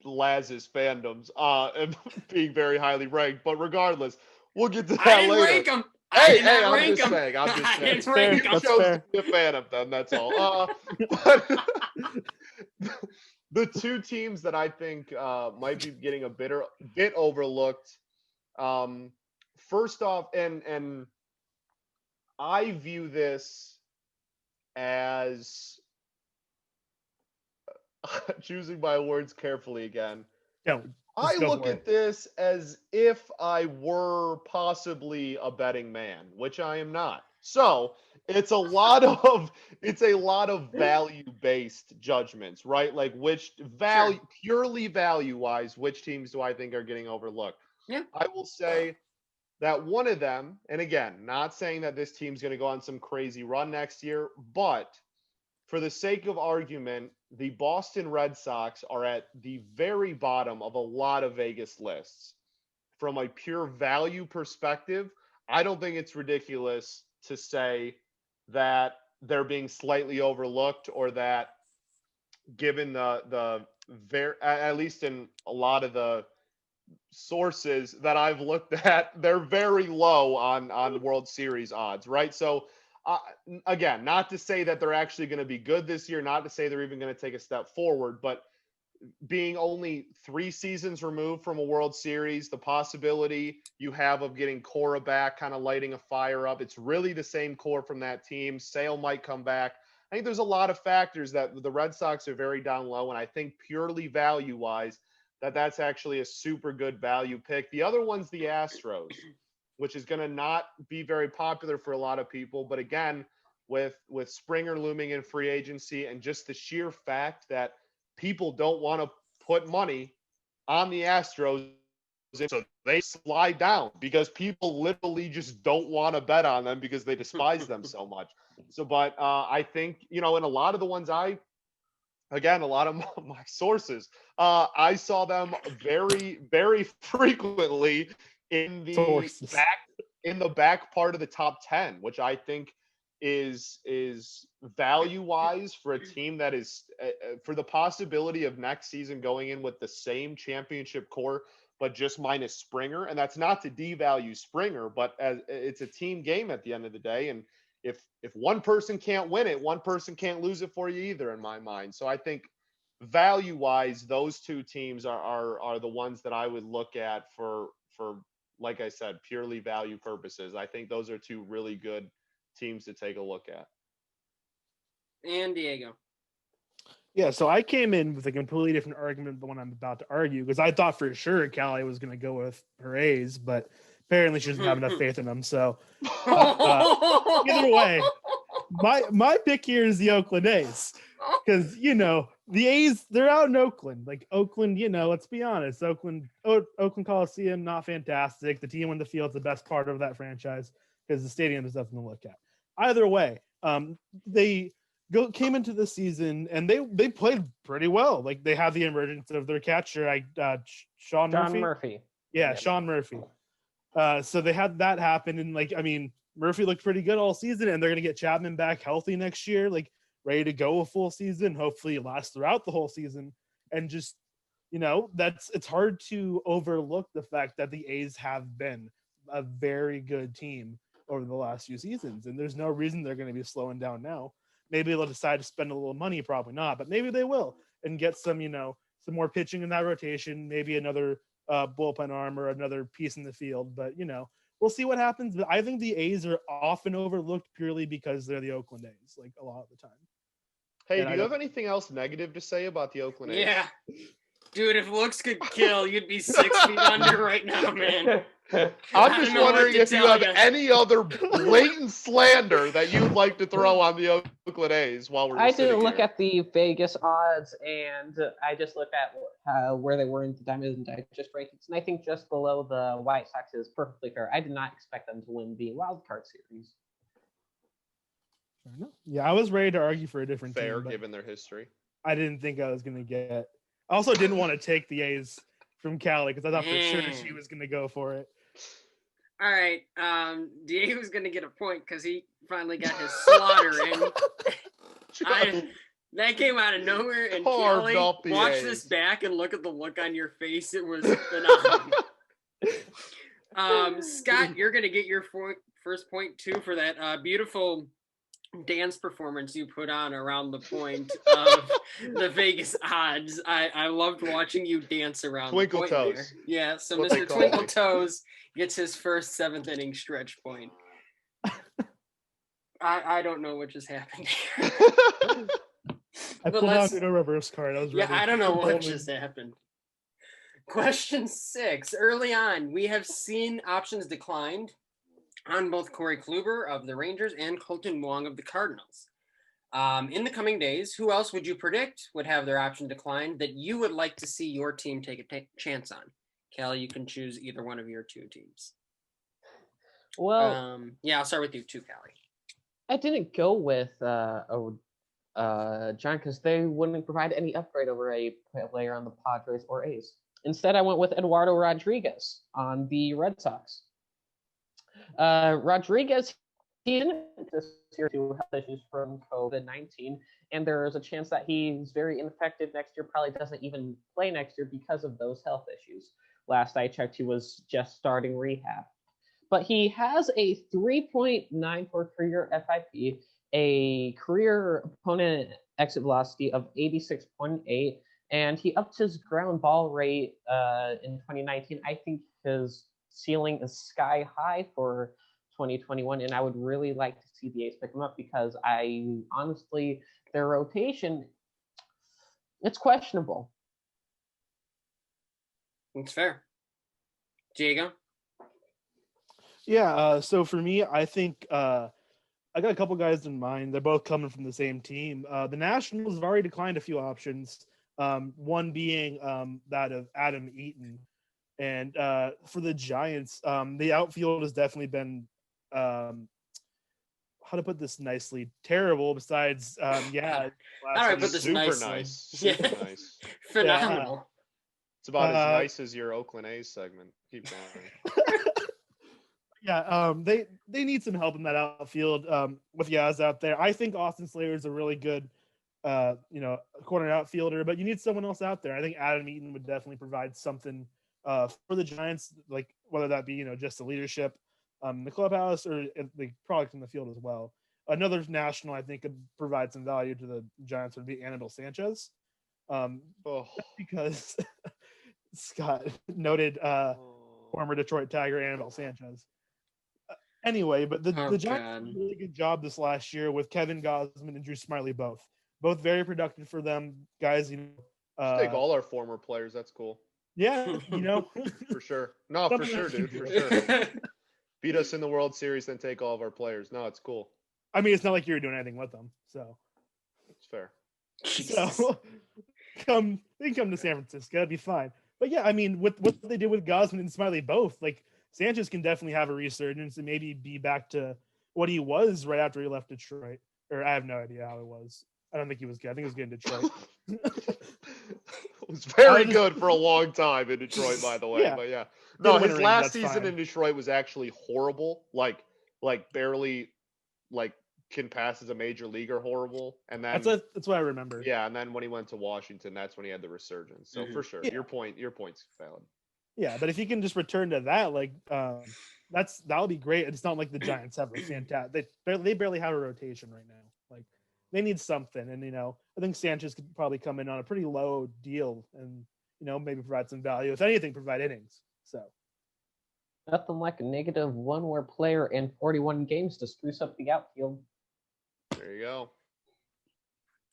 Laz's fandoms and being very highly ranked. But regardless, we'll get to that I didn't later. rank him. Hey, I'm I'm just saying. I didn't You rank him. chose to be a fan of them. That's all. But the two teams that I think might be getting a bit overlooked. First off, and I view this as choosing my words carefully again. Yeah, I look at this as if I were possibly a betting man, which I am not. So it's a lot of value-based judgments, right? Like which value, purely value-wise, which teams do I think are getting overlooked? Yeah. I will say that one of them, and again, not saying that this team's going to go on some crazy run next year, but for the sake of argument, the Boston Red Sox are at the very bottom of a lot of Vegas lists. From a pure value perspective, I don't think it's ridiculous to say that they're being slightly overlooked, or that given the at least in a lot of the sources that I've looked at, they're very low on World Series odds, right? So again, not to say that they're actually going to be good this year, not to say they're even going to take a step forward, but being only 3 seasons removed from a World Series, the possibility you have of getting Cora back, kind of lighting a fire up, it's really the same core from that team. Sale might come back. I think there's a lot of factors that the Red Sox are very down low, and I think purely value-wise, that's actually a super good value pick. The other one's the Astros, which is going to not be very popular for a lot of people. But again, with Springer looming in free agency and just the sheer fact that people don't want to put money on the Astros, so they slide down because people literally just don't want to bet on them because they despise them so much. So, but I think, in a lot of the ones again, a lot of my sources, I saw them very, very frequently in the back part of the top 10, which I think is value-wise for a team that is for the possibility of next season going in with the same championship core, but just minus Springer. And that's not to devalue Springer, but it's a team game at the end of the day. And if one person can't win it, one person can't lose it for you either, in my mind. So I think value-wise, those two teams are the ones that I would look at for like I said, purely value purposes. I think those are two really good teams to take a look at. And Diego. Yeah, so I came in with a completely different argument than the one I'm about to argue, because I thought for sure Callie was going to go with her A's, but apparently she doesn't have enough faith in them. So either way, my pick here is the Oakland A's, because the A's, they're out in Oakland. Like Oakland, let's be honest, Oakland Coliseum, not fantastic. The team on the field is the best part of that franchise because the stadium is nothing to look at. Either way, they came into the season and they played pretty well. Like they have the emergence of their catcher, Sean Murphy. Yeah, Sean Murphy. So they had that happen, and Murphy looked pretty good all season, and they're gonna get Chapman back healthy next year, ready to go a full season. Hopefully it lasts throughout the whole season. And just, it's hard to overlook the fact that the A's have been a very good team over the last few seasons. And there's no reason they're going to be slowing down now. Maybe they'll decide to spend a little money, probably not, but maybe they will and get some more pitching in that rotation, maybe another bullpen arm or another piece in the field. But, we'll see what happens. But I think the A's are often overlooked purely because they're the Oakland A's, a lot of the time. Hey, do you have anything else negative to say about the Oakland A's? Yeah. Dude, if looks could kill, you'd be 6 feet under right now, man. I'm just wondering if you have any other blatant slander that you'd like to throw on the Oakland A's while we're I didn't look at the Vegas odds, and I just looked at where they were in the Diamond and Digest rankings, and I think just below the White Sox is perfectly fair. I did not expect them to win the wild card series. Yeah, I was ready to argue for a different team. Fair, given their history. I didn't think I was going to get. I also didn't want to take the A's from Callie because I thought for sure she was going to go for it. All right. Diego's going to get a point because he finally got his slaughter in. That came out of nowhere. And Callie, watch this back and look at the look on your face. It was phenomenal. Scott, you're going to get your first point, too, for that beautiful dance performance you put on around the point of the Vegas odds. I loved watching you dance around Twinkle the point Toes. there. Yeah, so Mr. Twinkle Toes gets his first 7th inning stretch point. I don't know what just happened here. I pulled out a reverse card. I was ready. I don't know what just happened. Question 6. Early on, we have seen options declined on both Corey Kluber of the Rangers and Colton Wong of the Cardinals. In the coming days, who else would you predict would have their option declined that you would like to see your team take a chance on? Callie, you can choose either one of your 2 teams. Well, I'll start with you too, Callie. I didn't go with John because they wouldn't provide any upgrade over a player on the Padres or A's. Instead, I went with Eduardo Rodriguez on the Red Sox. Rodriguez, he didn't this year due to health issues from COVID-19, and there is a chance that he's very infected next year, probably doesn't even play next year because of those health issues. Last I checked, he was just starting rehab. But he has a 3.94 career FIP, a career opponent exit velocity of 86.8, and he upped his ground ball rate in 2019. I think his ceiling is sky high for 2021, and I would really like to see the A's pick him up because their rotation, it's questionable. It's fair. Diego? Yeah, so for me, I think I got a couple guys in mind. They're both coming from the same team. The Nationals have already declined a few options, one being that of Adam Eaton. And for the Giants, the outfield has definitely been, how to put this nicely, terrible. Besides, How do I put this nicely? Nice. Super nice. Phenomenal. Yeah. It's about as nice as your Oakland A's segment. Keep going. Yeah, they need some help in that outfield with Yaz out there. I think Austin Slater is a really good, corner outfielder, but you need someone else out there. I think Adam Eaton would definitely provide something for the Giants, like whether that be just the leadership, the clubhouse, or the product in the field as well. Another national I think could provide some value to the Giants would be Anibal Sanchez, because Scott noted former Detroit Tiger Anibal Sanchez. Anyway, but the Giants did a really good job this last year with Kevin Gausman and Drew Smyly both very productive for them guys. Take all our former players. That's cool. Yeah, for sure. No, for sure, dude. For sure. Beat us in the World Series, then take all of our players. No, it's cool. I mean, it's not like you were doing anything with them, so it's fair. So they can come to San Francisco, it'd be fine. But yeah, I mean, with what they did with Gausman and Smyly both, like Sanchez can definitely have a resurgence and maybe be back to what he was right after he left Detroit. Or I have no idea how it was. I don't think he was good. I think he was good in Detroit. It was very good for a long time in Detroit, by the way. Yeah. But yeah, no, his last season in Detroit was actually horrible. Like barely, can pass as a major leaguer horrible. And then that's what I remember. Yeah, and then when he went to Washington, that's when he had the resurgence. So for sure, your point's valid. Yeah, but if he can just return to that, that'll be great. It's not like the Giants have a fantastic. They barely have a rotation right now. Like they need something, and I think Sanchez could probably come in on a pretty low deal, and maybe provide some value. If anything, provide innings. So nothing like a -1 WAR player in 41 games to spruce up the outfield. There you go.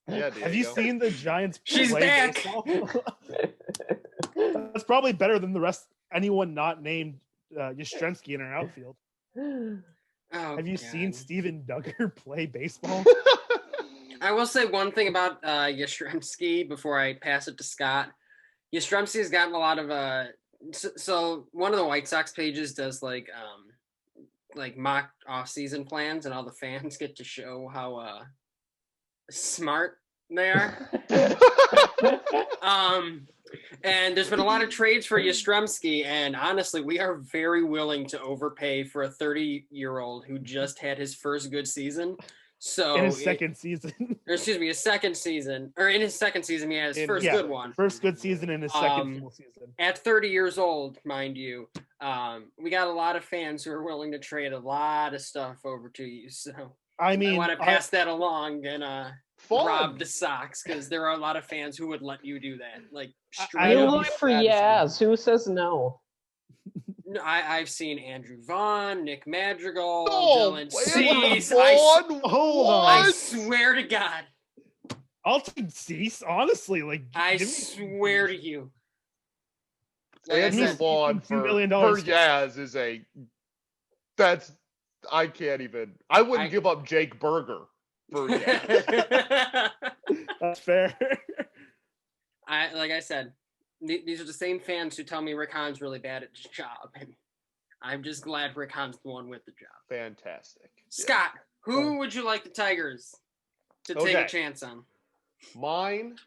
Yeah, have you seen the Giants She's play back. baseball? That's probably better than the rest. Anyone not named Yastrzemski in our outfield. Have you seen Steven Duggar play baseball? I will say one thing about Yastrzemski before I pass it to Scott. Yastrzemski has gotten a lot of so one of the White Sox pages does like mock off-season plans, and all the fans get to show how smart they are. And there's been a lot of trades for Yastrzemski, and honestly, we are very willing to overpay for a 30-year-old who just had his first good season. So in his second season. His second season, or in his second season, he had his first good one. First good season in his second full season. At 30 years old, mind you. We got a lot of fans who are willing to trade a lot of stuff over to you. So I want to pass that along and rob the Sox, because there are a lot of fans who would let you do that. Like straight up. For Yaz, who says no? I've seen Andrew Vaughn, Nick Madrigal, Dylan Cease. Hold on. I swear to God. I'll take Cease, honestly. Like, I swear to you. Andrew Vaughn for Yaz is I can't even. I wouldn't give up Jake Berger for Yaz. That's fair. Like I said, these are the same fans who tell me Rick Hahn's really bad at his job, and I'm just glad Rick Hahn's the one with the job. Fantastic. Scott, who would you like the Tigers to take a chance on? Mine,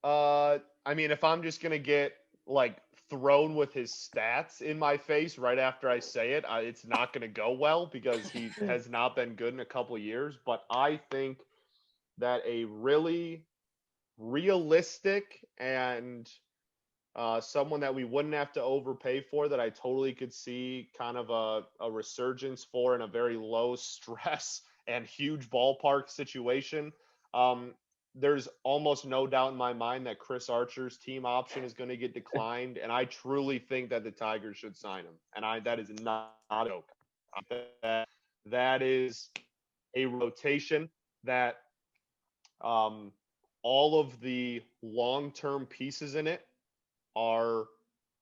I mean, if I'm just gonna get like thrown with his stats in my face right after I say it, it's not gonna go well because he has not been good in a couple years. But I think that a really realistic and someone that we wouldn't have to overpay for, that I totally could see kind of a resurgence for in a very low stress and huge ballpark situation. There's almost no doubt in my mind that Chris Archer's team option is going to get declined, and I truly think that the Tigers should sign him. And that is not a joke. That is a rotation that all of the long-term pieces in it are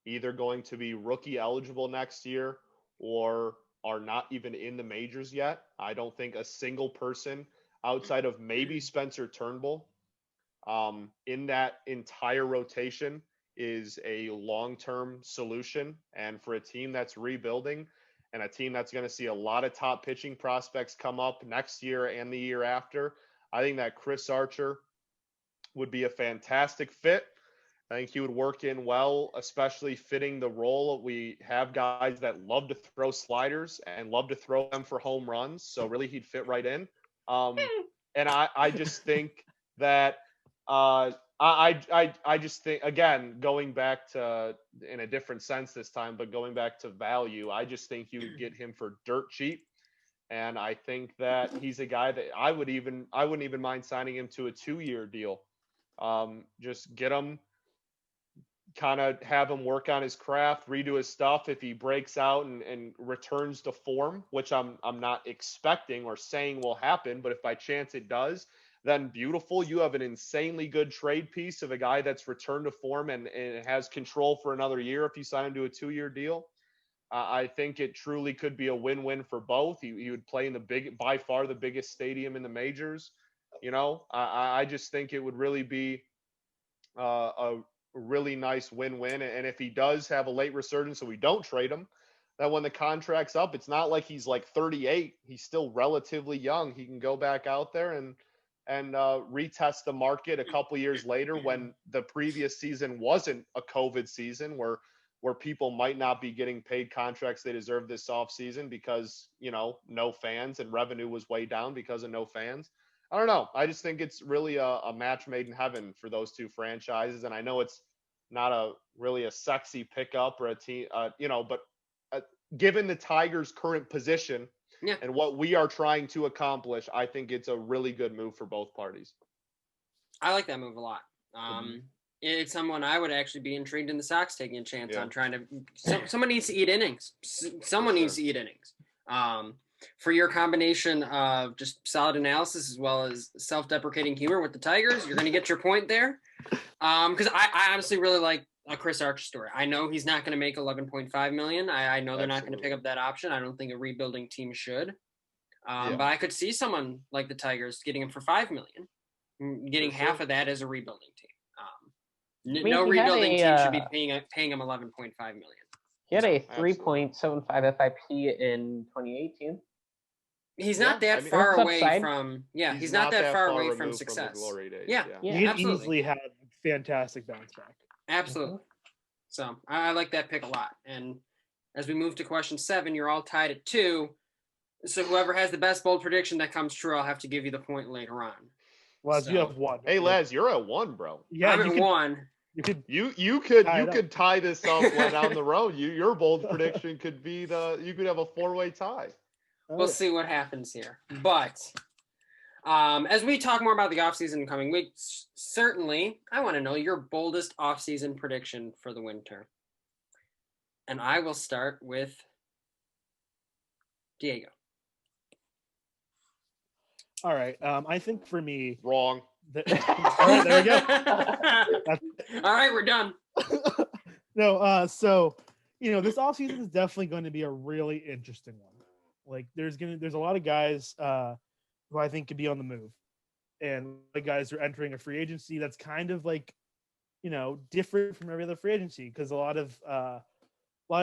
either going to be rookie eligible next year or are not even in the majors yet. I don't think a single person outside of maybe Spencer Turnbull in that entire rotation is a long-term solution. And for a team that's rebuilding and a team that's going to see a lot of top pitching prospects come up next year and the year after, I think that Chris Archer would be a fantastic fit. I think he would work in well, especially fitting the role. We have guys that love to throw sliders and love to throw them for home runs. So really he'd fit right in. And I just think that I just think, again, going back to, in a different sense this time, but going back to value, I just think you would get him for dirt cheap. And I think that he's a guy that I wouldn't even mind signing him to a 2-year deal. Just get him, kind of have him work on his craft, redo his stuff. If he breaks out and returns to form, which I'm not expecting or saying will happen, but if by chance it does, then beautiful. You have an insanely good trade piece of a guy that's returned to form and has control for another year if you sign him to a 2-year deal. I think it truly could be a win-win for both. He would play in by far the biggest stadium in the majors. You know, I just think it would really be a really nice win-win. And if he does have a late resurgence, so we don't trade him, then when the contract's up, it's not like he's like 38. He's still relatively young. He can go back out there and retest the market a couple years later when the previous season wasn't a COVID season where people might not be getting paid contracts they deserve this offseason because, you know, no fans and revenue was way down because of no fans. I don't know. I just think it's really a match made in heaven for those two franchises. And I know it's not really a sexy pickup or a team, but given the Tigers' current position and what we are trying to accomplish, I think it's a really good move for both parties. I like that move a lot. It's someone I would actually be intrigued in the Sox taking a chance on trying to. Someone needs to eat innings. Someone needs to eat innings. For your combination of just solid analysis as well as self-deprecating humor with the Tigers, you're going to get your point there. Because I honestly really like a Chris Archer story. I know he's not going to make $11.5 million. I know they're not going to pick up that option. I don't think a rebuilding team should. But I could see someone like the Tigers getting him for $5 million, getting half of that as a rebuilding team. No rebuilding team should be paying him $11.5 million. He had a 3.75 FIP in 2018. He's not that far away from he's not that far away from success. He can easily have fantastic bounce back. Absolutely. So I like that pick a lot. And as we move to question 7, you're all tied at 2. So whoever has the best bold prediction that comes true, I'll have to give you the point later on. Les, you have 1. Hey, Les, you're at 1, bro. Yeah, I'm at 1. You could tie this up down the road. Your bold prediction could be you could have a 4-way tie. We'll see what happens here. But as we talk more about the offseason in coming weeks, certainly I want to know your boldest offseason prediction for the winter. And I will start with Diego. All right. I think for me, wrong. All right, there we go. All right, we're done. No, so this offseason is definitely going to be a really interesting one. Like there's a lot of guys who I think could be on the move, and the guys are entering a free agency that's kind of like different from every other free agency, because a lot of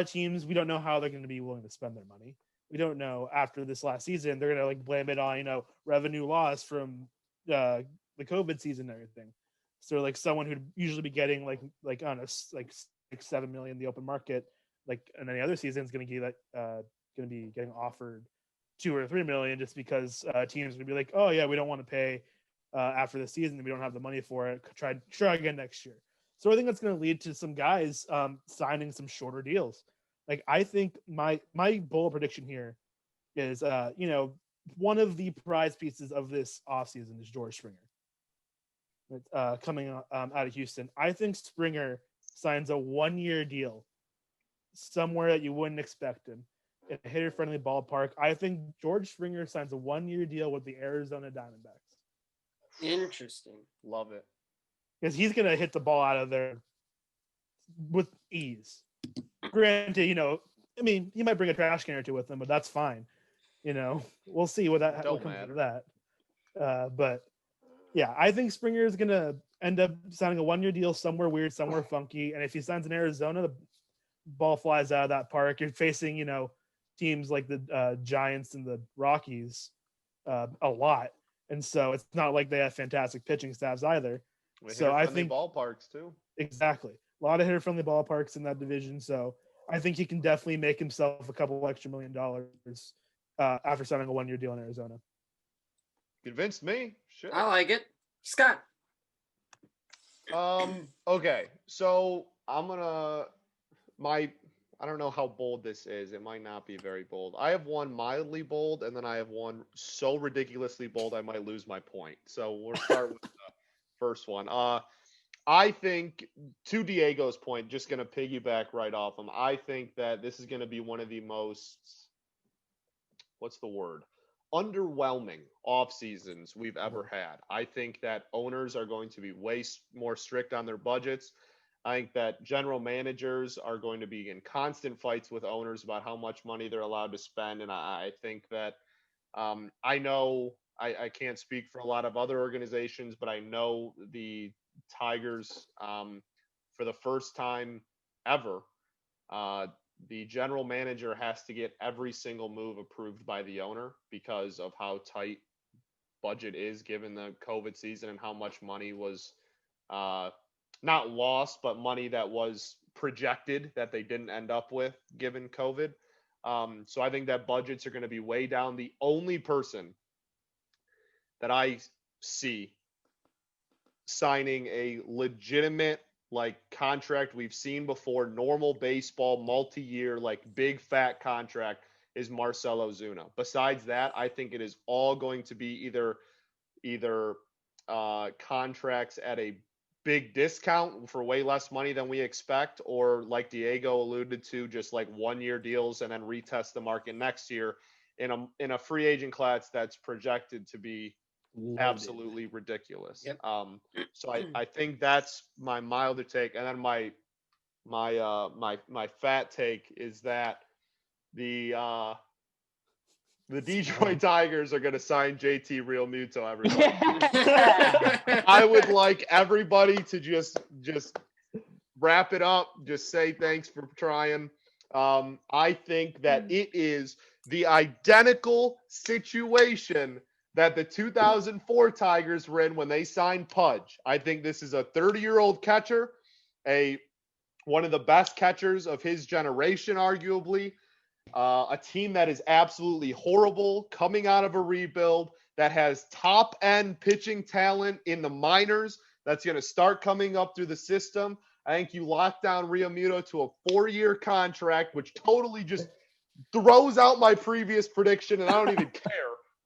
teams, we don't know how they're going to be willing to spend their money. We don't know after this last season they're going to like blame it on revenue loss from the COVID season and everything. So like someone who'd usually be getting like on a like 6-7 million in the open market, like in any other season, is going to be getting offered 2 or 3 million, just because teams would be like, oh yeah, we don't want to pay after the season, we don't have the money for it. Try again next year. So I think that's going to lead to some guys signing some shorter deals. Like I think my bold prediction here is one of the prize pieces of this offseason is George Springer. Coming out of Houston. I think Springer signs a 1-year deal somewhere that you wouldn't expect him, in a hitter-friendly ballpark. I think George Springer signs a 1-year deal with the Arizona Diamondbacks. Interesting. Love it. Because he's going to hit the ball out of there with ease. Granted, he might bring a trash can or two with him, but that's fine. We'll see what comes out of that. But yeah, I think Springer is going to end up signing a 1-year deal somewhere weird, somewhere funky. And if he signs in Arizona, the ball flies out of that park. You're facing, teams like the Giants and the Rockies a lot. And so it's not like they have fantastic pitching staffs either. So I think ballparks too. Exactly. A lot of hitter-friendly ballparks in that division. So I think he can definitely make himself a couple extra $1 million after signing a 1-year deal in Arizona. Convinced me. Shit. I like it. Scott. Okay. So I'm gonna I don't know how bold this is. It might not be very bold. I have one mildly bold, and then I have one so ridiculously bold I might lose my point. So we'll start with the first one. I think, to Diego's point, just going to piggyback right off him, I think that this is going to be one of the most, underwhelming off seasons we've ever had. I think that owners are going to be way more strict on their budgets. I think that general managers are going to be in constant fights with owners about how much money they're allowed to spend. And I think that I know I can't speak for a lot of other organizations, but I know the Tigers, for the first time ever, the general manager has to get every single move approved by the owner because of how tight budget is given the COVID season and how much money was not lost, but money that was projected that they didn't end up with given COVID. So I think that budgets are going to be way down. The only person that I see signing a legitimate contract we've seen before, normal baseball, multi-year, big fat contract, is Marcell Ozuna. Besides that, I think it is all going to be either contracts at a big discount for way less money than we expect, or like Diego alluded to, just 1-year deals and then retest the market next year in a free agent class that's projected to be absolutely ridiculous. Yep. So I think that's my milder take, and then my fat take is that the Detroit Tigers are going to sign JT Realmuto. Everybody, I would like everybody to just wrap it up. Just say thanks for trying. I think that it is the identical situation that the 2004 Tigers were in when they signed Pudge. I think this is a 30-year-old catcher, a one of the best catchers of his generation, arguably. A team that is absolutely horrible, coming out of a rebuild, that has top-end pitching talent in the minors that's going to start coming up through the system. I think you lock down Realmuto to a 4-year contract, which totally just throws out my previous prediction, and I don't even care.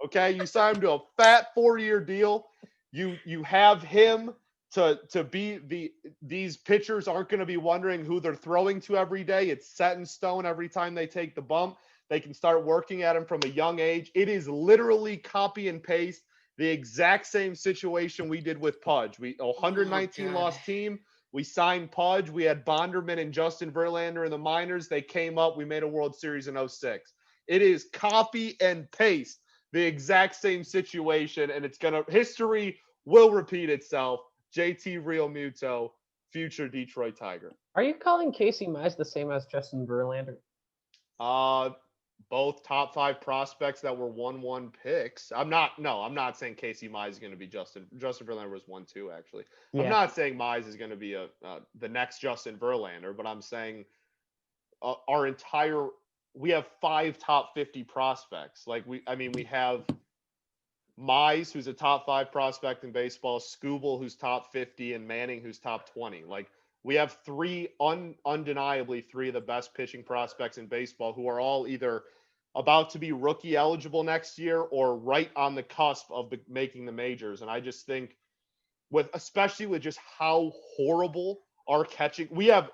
Okay, you sign him to a fat 4-year deal. You have him to be these pitchers aren't going to be wondering who they're throwing to every day. It's set in stone every time they take the bump. They can start working at him from a young age. It is literally copy and paste the exact same situation we did with Pudge. We 119 loss team. We signed Pudge. We had Bonderman and Justin Verlander in the minors. They came up. We made a World Series in 06. It is copy and paste the exact same situation, and history will repeat itself. JT Realmuto, future Detroit Tiger. Are you calling Casey Mize the same as Justin Verlander? Both top 5 prospects that were 1-1 picks. I'm not saying Casey Mize is going to be Justin Verlander was 1-2 actually. Yeah. I'm not saying Mize is going to be the next Justin Verlander, but I'm saying we have 5 top 50 prospects. We have Mize, who's a top 5 prospect in baseball, Skubal, who's top 50, and Manning, who's top 20. We have undeniably 3 of the best pitching prospects in baseball who are all either about to be rookie eligible next year or right on the cusp of making the majors. And I just think especially with just how horrible our catching, we have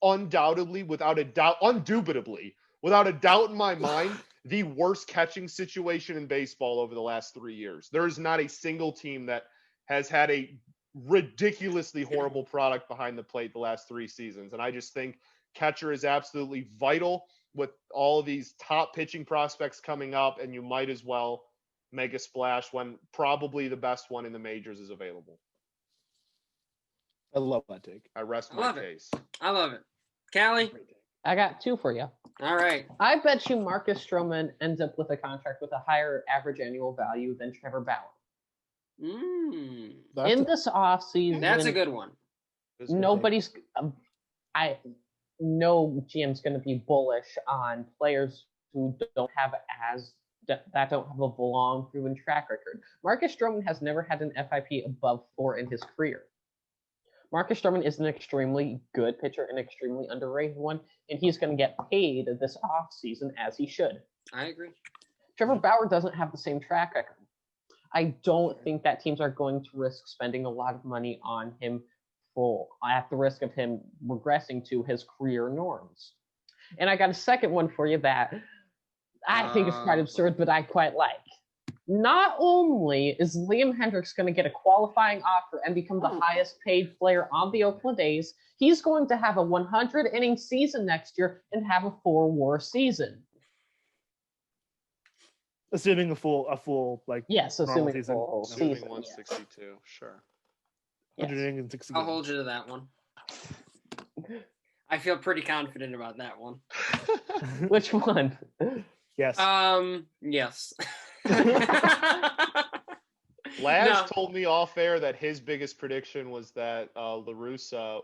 undoubtedly, without a doubt in my mind, the worst catching situation in baseball over the last 3 years. There is not a single team that has had a ridiculously horrible product behind the plate the last 3 seasons. And I just think catcher is absolutely vital with all of these top pitching prospects coming up, and you might as well make a splash when probably the best one in the majors is available. I love that take. I rest my case. I love it. Callie? I got 2 for you. All right. I bet you Marcus Stroman ends up with a contract with a higher average annual value than Trevor Bauer. In this offseason, that's a good one. Nobody's no GM's going to be bullish on players who don't have a long proven track record. Marcus Stroman has never had an FIP above 4 in his career. Marcus Stroman is an extremely good pitcher, an extremely underrated one, and he's going to get paid this offseason as he should. I agree. Trevor Bauer doesn't have the same track record. I don't think that teams are going to risk spending a lot of money on him at the risk of him regressing to his career norms. And I got a second one for you that I think is quite absurd, but I quite like. Not only is Liam Hendriks going to get a qualifying offer and become the highest paid player on the Oakland A's, he's going to have a 100-inning season next year and have a 4-WAR season. Assuming a full yes, assuming a full season. Assuming 162, yeah. Sure. Yes. I'll hold you to that one. I feel pretty confident about that one. Which one? Yes. Yes. Laz told me off air that his biggest prediction was that La Russa.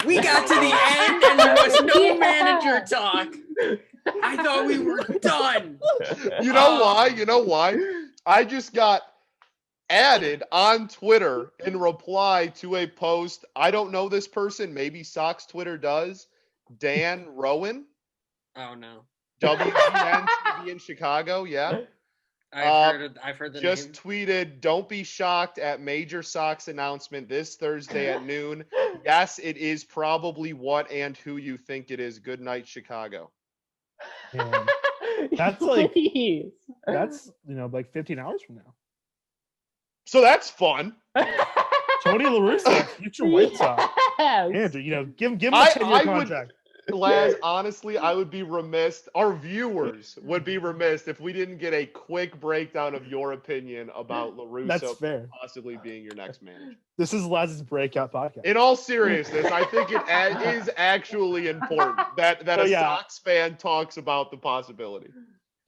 We got to the end and there was no manager talk. I thought we were done. You know why? You know why? I just got added on Twitter in reply to a post. I don't know this person. Maybe Sox Twitter does. Dan Rowan. Oh no. WGN TV in Chicago. Yeah. I've heard the just name. Tweeted, don't be shocked at major Sox announcement this Thursday at noon. Yes, it is probably what and who you think it is. Good night, Chicago. Man. That's like that's 15 hours from now. So that's fun. Tony La Russa, future White Sox. Andrew, give him a 10-year contract. Laz, honestly, I would be remiss. Our viewers would be remiss if we didn't get a quick breakdown of your opinion about La Russa possibly being your next manager. This is Laz's breakout podcast. In all seriousness, I think it is actually important that a Sox fan talks about the possibility.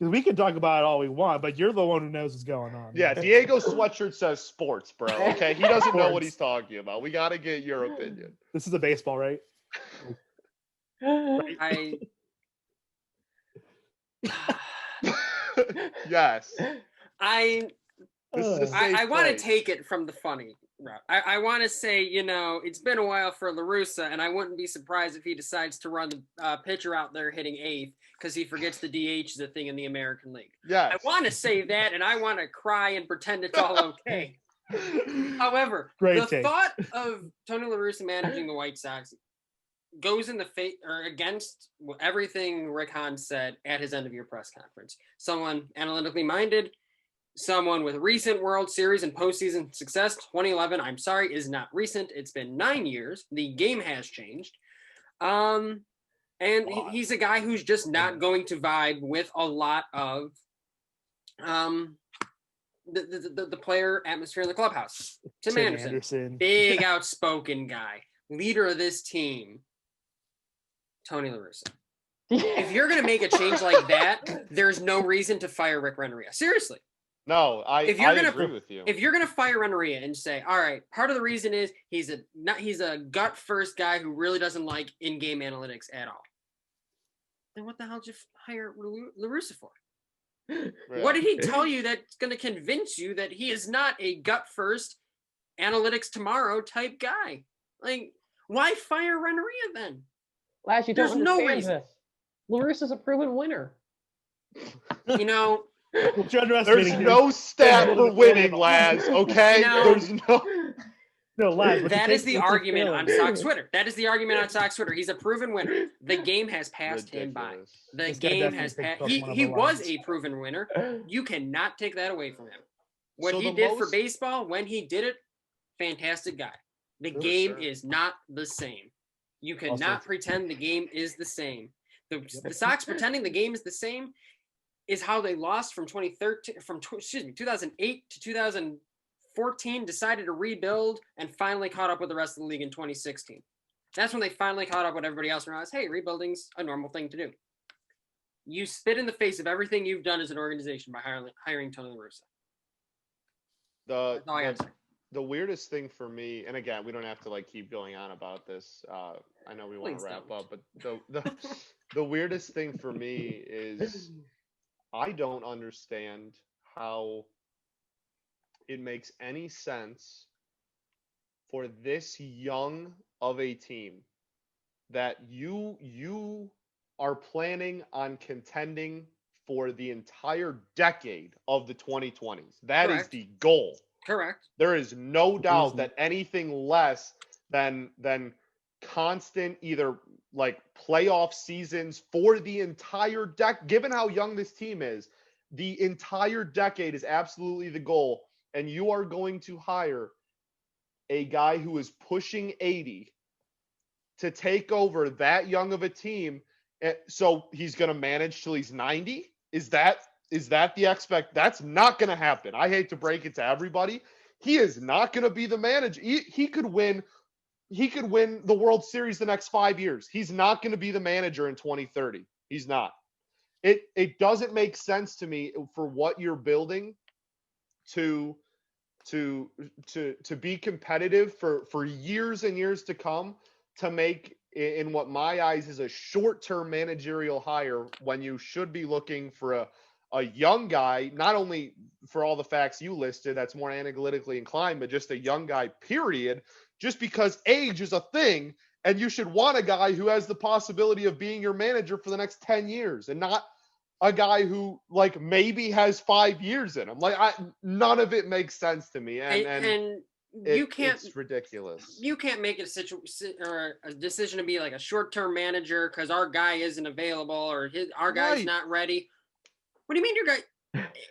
Because we can talk about it all we want, but you're the one who knows what's going on. Yeah, Diego Sweatshirt says sports, bro. Okay, he doesn't know what he's talking about. We got to get your opinion. This is a baseball, right? I Yes. I This is a safe I want to place. take it from the funny route. I want to say, it's been a while for La Russa, and I wouldn't be surprised if he decides to run the pitcher out there hitting eighth because he forgets the DH is a thing in the American League. Yes. I want to say that, and I want to cry and pretend it's all okay. However, thought of Tony La Russa managing the White Sox goes in the face or against everything Rick Hahn said at his end of year press conference. Someone analytically minded, someone with recent World Series and postseason success. 2011, I'm sorry, is not recent. It's been 9 years. The game has changed. And he's a guy who's just not going to vibe with a lot of the player atmosphere in the clubhouse. Tim Anderson, big outspoken guy, leader of this team. Tony La Russa. If you're going to make a change like that, there's no reason to fire Rick Renneria. Seriously. No, I agree with you. If you're going to fire Renneria and say, all right, part of the reason is he's a gut first guy who really doesn't like in-game analytics at all, then what the hell did you hire La Russa for? Right. What did he tell you that's going to convince you that he is not a gut first analytics tomorrow type guy? Like, why fire Renneria then? Laz, you don't understand this. La Russa's a proven winner. You know, there's no stat for winning, Laz. Okay, there's no Laz. That is the argument on Sox Twitter. He's a proven winner. The game has passed him by. The game has passed. He was a proven winner. You cannot take that away from him. What he did for baseball when he did it, fantastic guy. The game is not the same. You cannot pretend the game is the same. The Sox pretending the game is the same is how they lost from 2008 to 2014, decided to rebuild, and finally caught up with the rest of the league in 2016. That's when they finally caught up with everybody else and realized, hey, rebuilding's a normal thing to do. You spit in the face of everything you've done as an organization by hiring Tony La Russa. That's all I got to say. The weirdest thing for me, and again, we don't have to keep going on about this. I know we want to wrap up, but the weirdest thing for me is I don't understand how it makes any sense for this young of a team that you are planning on contending for the entire decade of the 2020s. That is the goal. Correct. There is no doubt that anything less than constant either playoff seasons for the entire given how young this team is, the entire decade is absolutely the goal. And you are going to hire a guy who is pushing 80 to take over that young of a team. So he's going to manage till he's 90. Is that the that's not going to happen. I hate to break it to everybody. He is not going to be the manager. He could win the World Series the next 5 years. He's not going to be the manager in 2030. He's not. It doesn't make sense to me for what you're building to be competitive for years and years to come, to make in what my eyes is a short-term managerial hire when you should be looking for a young guy, not only for all the facts you listed that's more analytically inclined, but just a young guy, period, just because age is a thing, and you should want a guy who has the possibility of being your manager for the next 10 years and not a guy who maybe has 5 years in him. None of it makes sense to me. And you can't, it's ridiculous. You can't make a decision to be a short-term manager because our guy isn't available or our guy's not ready. What do you mean your guy?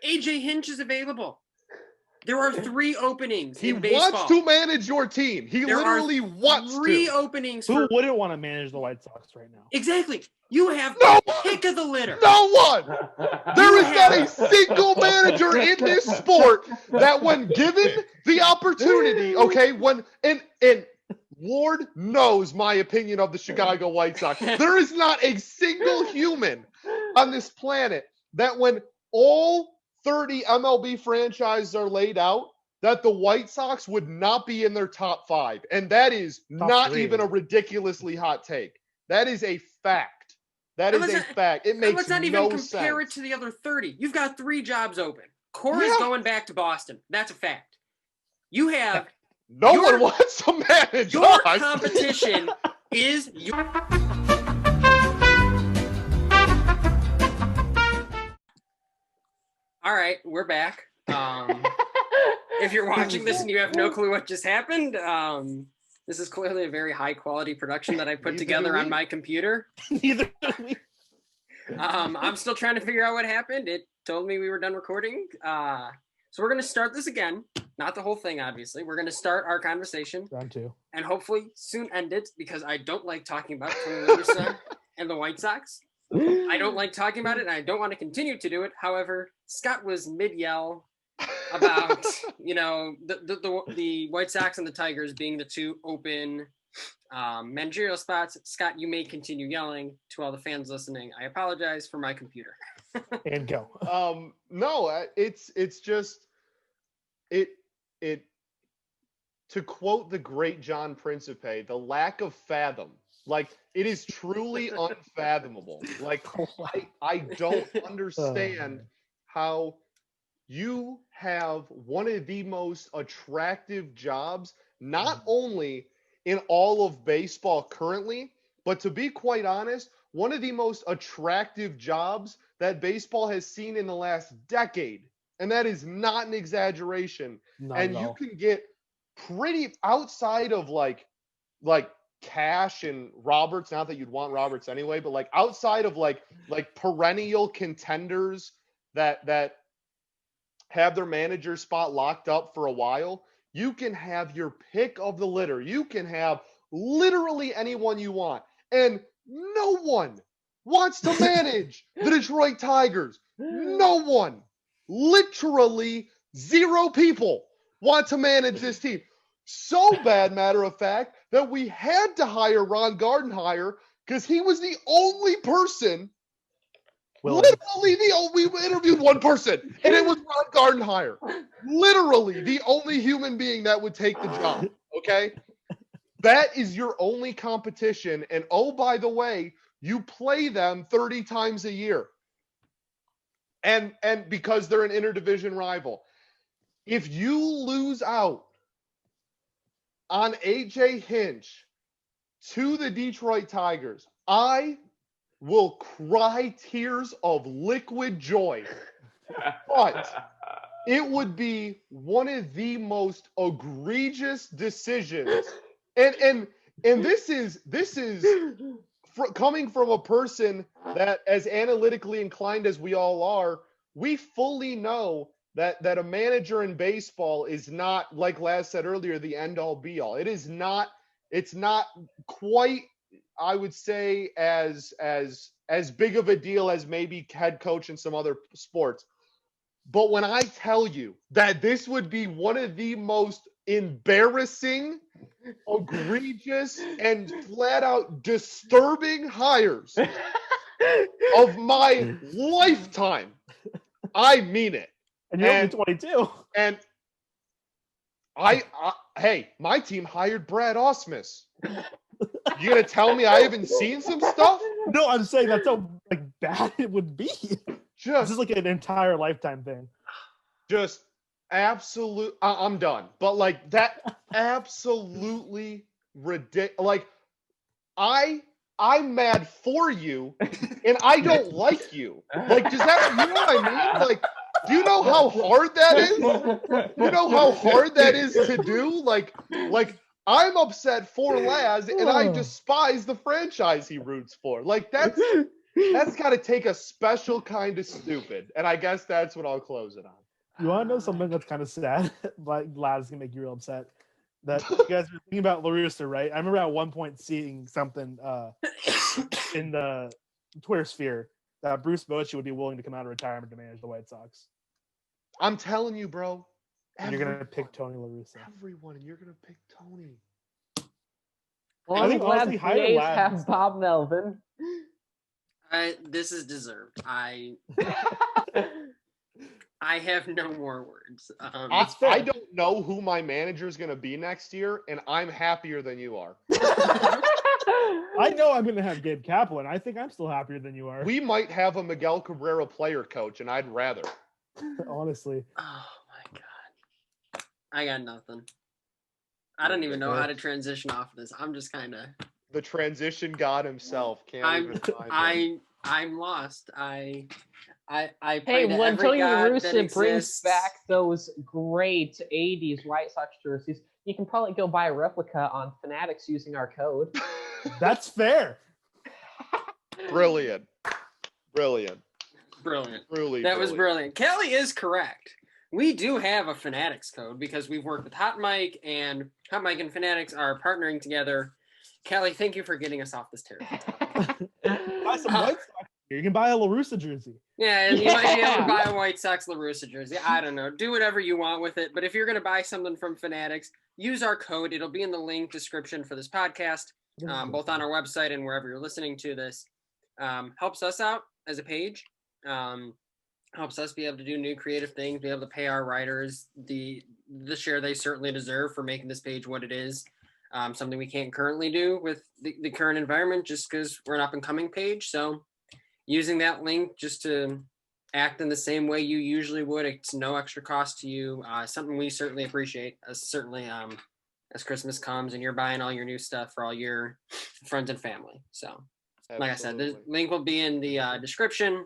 AJ Hinch is available. There are 3 openings in baseball. He wants to manage your team. He literally wants 3 openings. Who wouldn't want to manage the White Sox right now? Exactly. You have the pick of the litter. No one. There is not a single manager in this sport that, when given the opportunity, and Ward knows my opinion of the Chicago White Sox. There is not a single human on this planet that, when all 30 MLB franchises are laid out, that the White Sox would not be in their top 5. And that is not even a ridiculously hot take. That is a fact. That is a fact. It makes let's not no even compare sense. it to the other 30. You've got 3 jobs open. Cora's going back to Boston. That's a fact. You have no one wants to manage your competition is your. All right, we're back. If you're watching this and you have no clue what just happened, this is clearly a very high quality production that I put together on my computer. Neither do we. I'm still trying to figure out what happened. It told me we were done recording. So we're going to start this again. Not the whole thing, obviously. We're going to start our conversation. Round 2. And hopefully soon end it because I don't like talking about Tony La Russa and the White Sox. I don't like talking about it, and I don't want to continue to do it. However, Scott was mid-yell about, the White Sox and the Tigers being the 2 open managerial spots. Scott, you may continue yelling. To all the fans listening, I apologize for my computer. And go. No, it's just it. To quote the great John Principe, the lack of fathom. Like, it is truly unfathomable. Like, I don't understand how you have one of the most attractive jobs, not only in all of baseball currently, but to be quite honest, one of the most attractive jobs that baseball has seen in the last decade. And that is not an exaggeration. And you can get pretty outside of like Cash and Roberts, not that you'd want Roberts anyway, but like outside of like perennial contenders that have their manager spot locked up for a while, you can have your pick of the litter. You can have literally anyone you want. And no one wants to manage the Detroit Tigers. No one. Literally 0 people want to manage this team. So bad, matter of fact, that we had to hire Ron Gardenhire because he was the only person, we interviewed one person, and it was Ron Gardenhire. Literally the only human being that would take the job, okay? That is your only competition, and oh, by the way, you play them 30 times a year. And because they're an interdivision rival. If you lose out on AJ Hinch to the Detroit Tigers, I will cry tears of liquid joy. But it would be one of the most egregious decisions. And this is coming from a person that, as analytically inclined as we all are, we fully know that a manager in baseball is not, like Laz said earlier, the end-all be-all. It's not quite, I would say, as big of a deal as maybe head coach in some other sports. But when I tell you that this would be one of the most embarrassing, egregious, and flat-out disturbing hires of my lifetime, I mean it. And you're only 22. And hey, my team hired Brad Ausmus. You gonna tell me I haven't seen some stuff? No, I'm saying that's how bad it would be. This is like an entire lifetime thing. Just absolute. I'm done. But like that, absolutely ridiculous. Like I'm mad for you, and I don't like you. Like, does that? You know what I mean? Like. Do you know how hard that is? You know how hard that is to do? Like I'm upset for Laz, and I despise the franchise he roots for. Like that's got to take a special kind of stupid. And I guess that's what I'll close it on. You want to know something that's kind of sad? Like Laz can make you real upset. That you guys were thinking about La Russa, right? I remember at one point seeing something in the Twitter sphere that Bruce Bochy would be willing to come out of retirement to manage the White Sox. I'm telling you, bro. You're going to pick Tony La Russa. Everyone, and you're going to pick Tony. Well, I think honestly, have Bob Melvin. This is deserved. I have no more words. I don't know who my manager is going to be next year, and I'm happier than you are. I know I'm going to have Gabe Kaplan. I think I'm still happier than you are. We might have a Miguel Cabrera player coach, and I'd rather. Honestly. Oh my God. I got nothing. I don't even know how to transition off of this. I'm just kind of the transition god himself. I'm lost. I Hey, when Tony La Russa brings exists. back those great 80s White Sox jerseys, you can probably go buy a replica on Fanatics using our code. That's fair. Brilliant. Truly was brilliant. Callie is correct. We do have a Fanatics code because we've worked with Hot Mike, and Hot Mike and Fanatics are partnering together. Callie, thank you for getting us off this territory. Buy some White Sox. You can buy a La Russa jersey. Yeah, and you might be able to buy a White Sox La Russa jersey. I don't know. Do whatever you want with it. But if you're going to buy something from Fanatics, use our code. It'll be in the link description for this podcast, both on our website and wherever you're listening to this. Helps us out as a page. Helps us be able to do new creative things, be able to pay our writers the share they certainly deserve for making this page what it is. Something we can't currently do with the current environment just because we're an up-and-coming page. So using that link just to act in the same way you usually would, it's no extra cost to you. Something we certainly appreciate, certainly as Christmas comes and you're buying all your new stuff for all your friends and family. So like I said, the link will be in the description.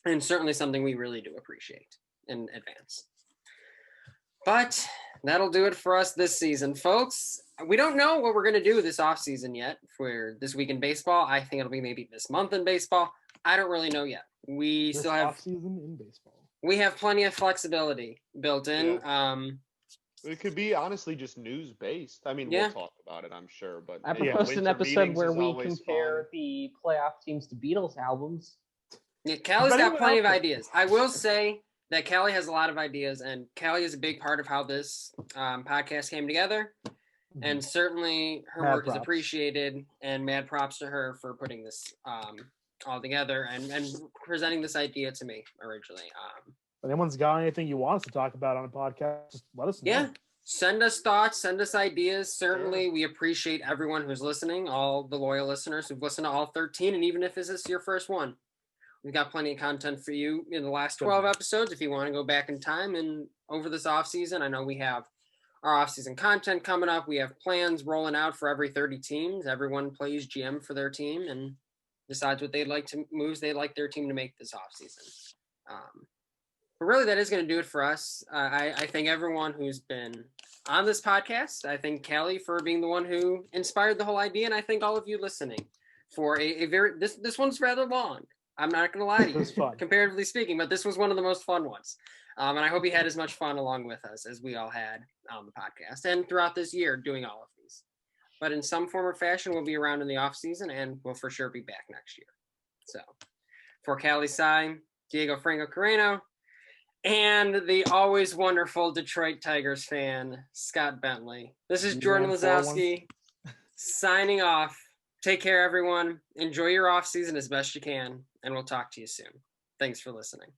And certainly something we really do appreciate in advance. But that'll do it for us this season, folks. We don't know what we're going to do this offseason yet for this week in baseball. I think it'll be maybe this month in baseball. I don't really know yet. We this still have offseason in baseball. We have plenty of flexibility built in. Yeah. It could be honestly just news based. I mean, we'll talk about it, I'm sure. But I proposed an episode where we compare the playoff teams to Beatles albums. Yeah, Callie's got plenty of ideas. I will say that Callie has a lot of ideas, and Callie is a big part of how this podcast came together. And certainly her work is appreciated, and mad props to her for putting this all together and presenting this idea to me originally. If anyone's got anything you want us to talk about on a podcast, just let us know. Yeah. Send us thoughts, send us ideas. Certainly, we appreciate everyone who's listening, all the loyal listeners who've listened to all 13, and even if this is your first one. We've got plenty of content for you in the last 12 episodes if you want to go back in time and over this offseason. I know we have our offseason content coming up. We have plans rolling out for every 30 teams. Everyone plays GM for their team and decides what they'd like to moves they'd like their team to make this offseason. But really, that is going to do it for us. I thank everyone who's been on this podcast. I thank Callie for being the one who inspired the whole idea, and I thank all of you listening for this one's rather long. I'm not going to lie to you, comparatively speaking, but this was one of the most fun ones. And I hope you had as much fun along with us as we all had on the podcast and throughout this year doing all of these. But in some form or fashion, we'll be around in the off season and we'll for sure be back next year. So for Callie Tsai, Diego Franco-Carreno, and the always wonderful Detroit Tigers fan, Scott Bentley. This is Jordan Lazowski signing off. Take care, everyone. Enjoy your off season as best you can, and we'll talk to you soon. Thanks for listening.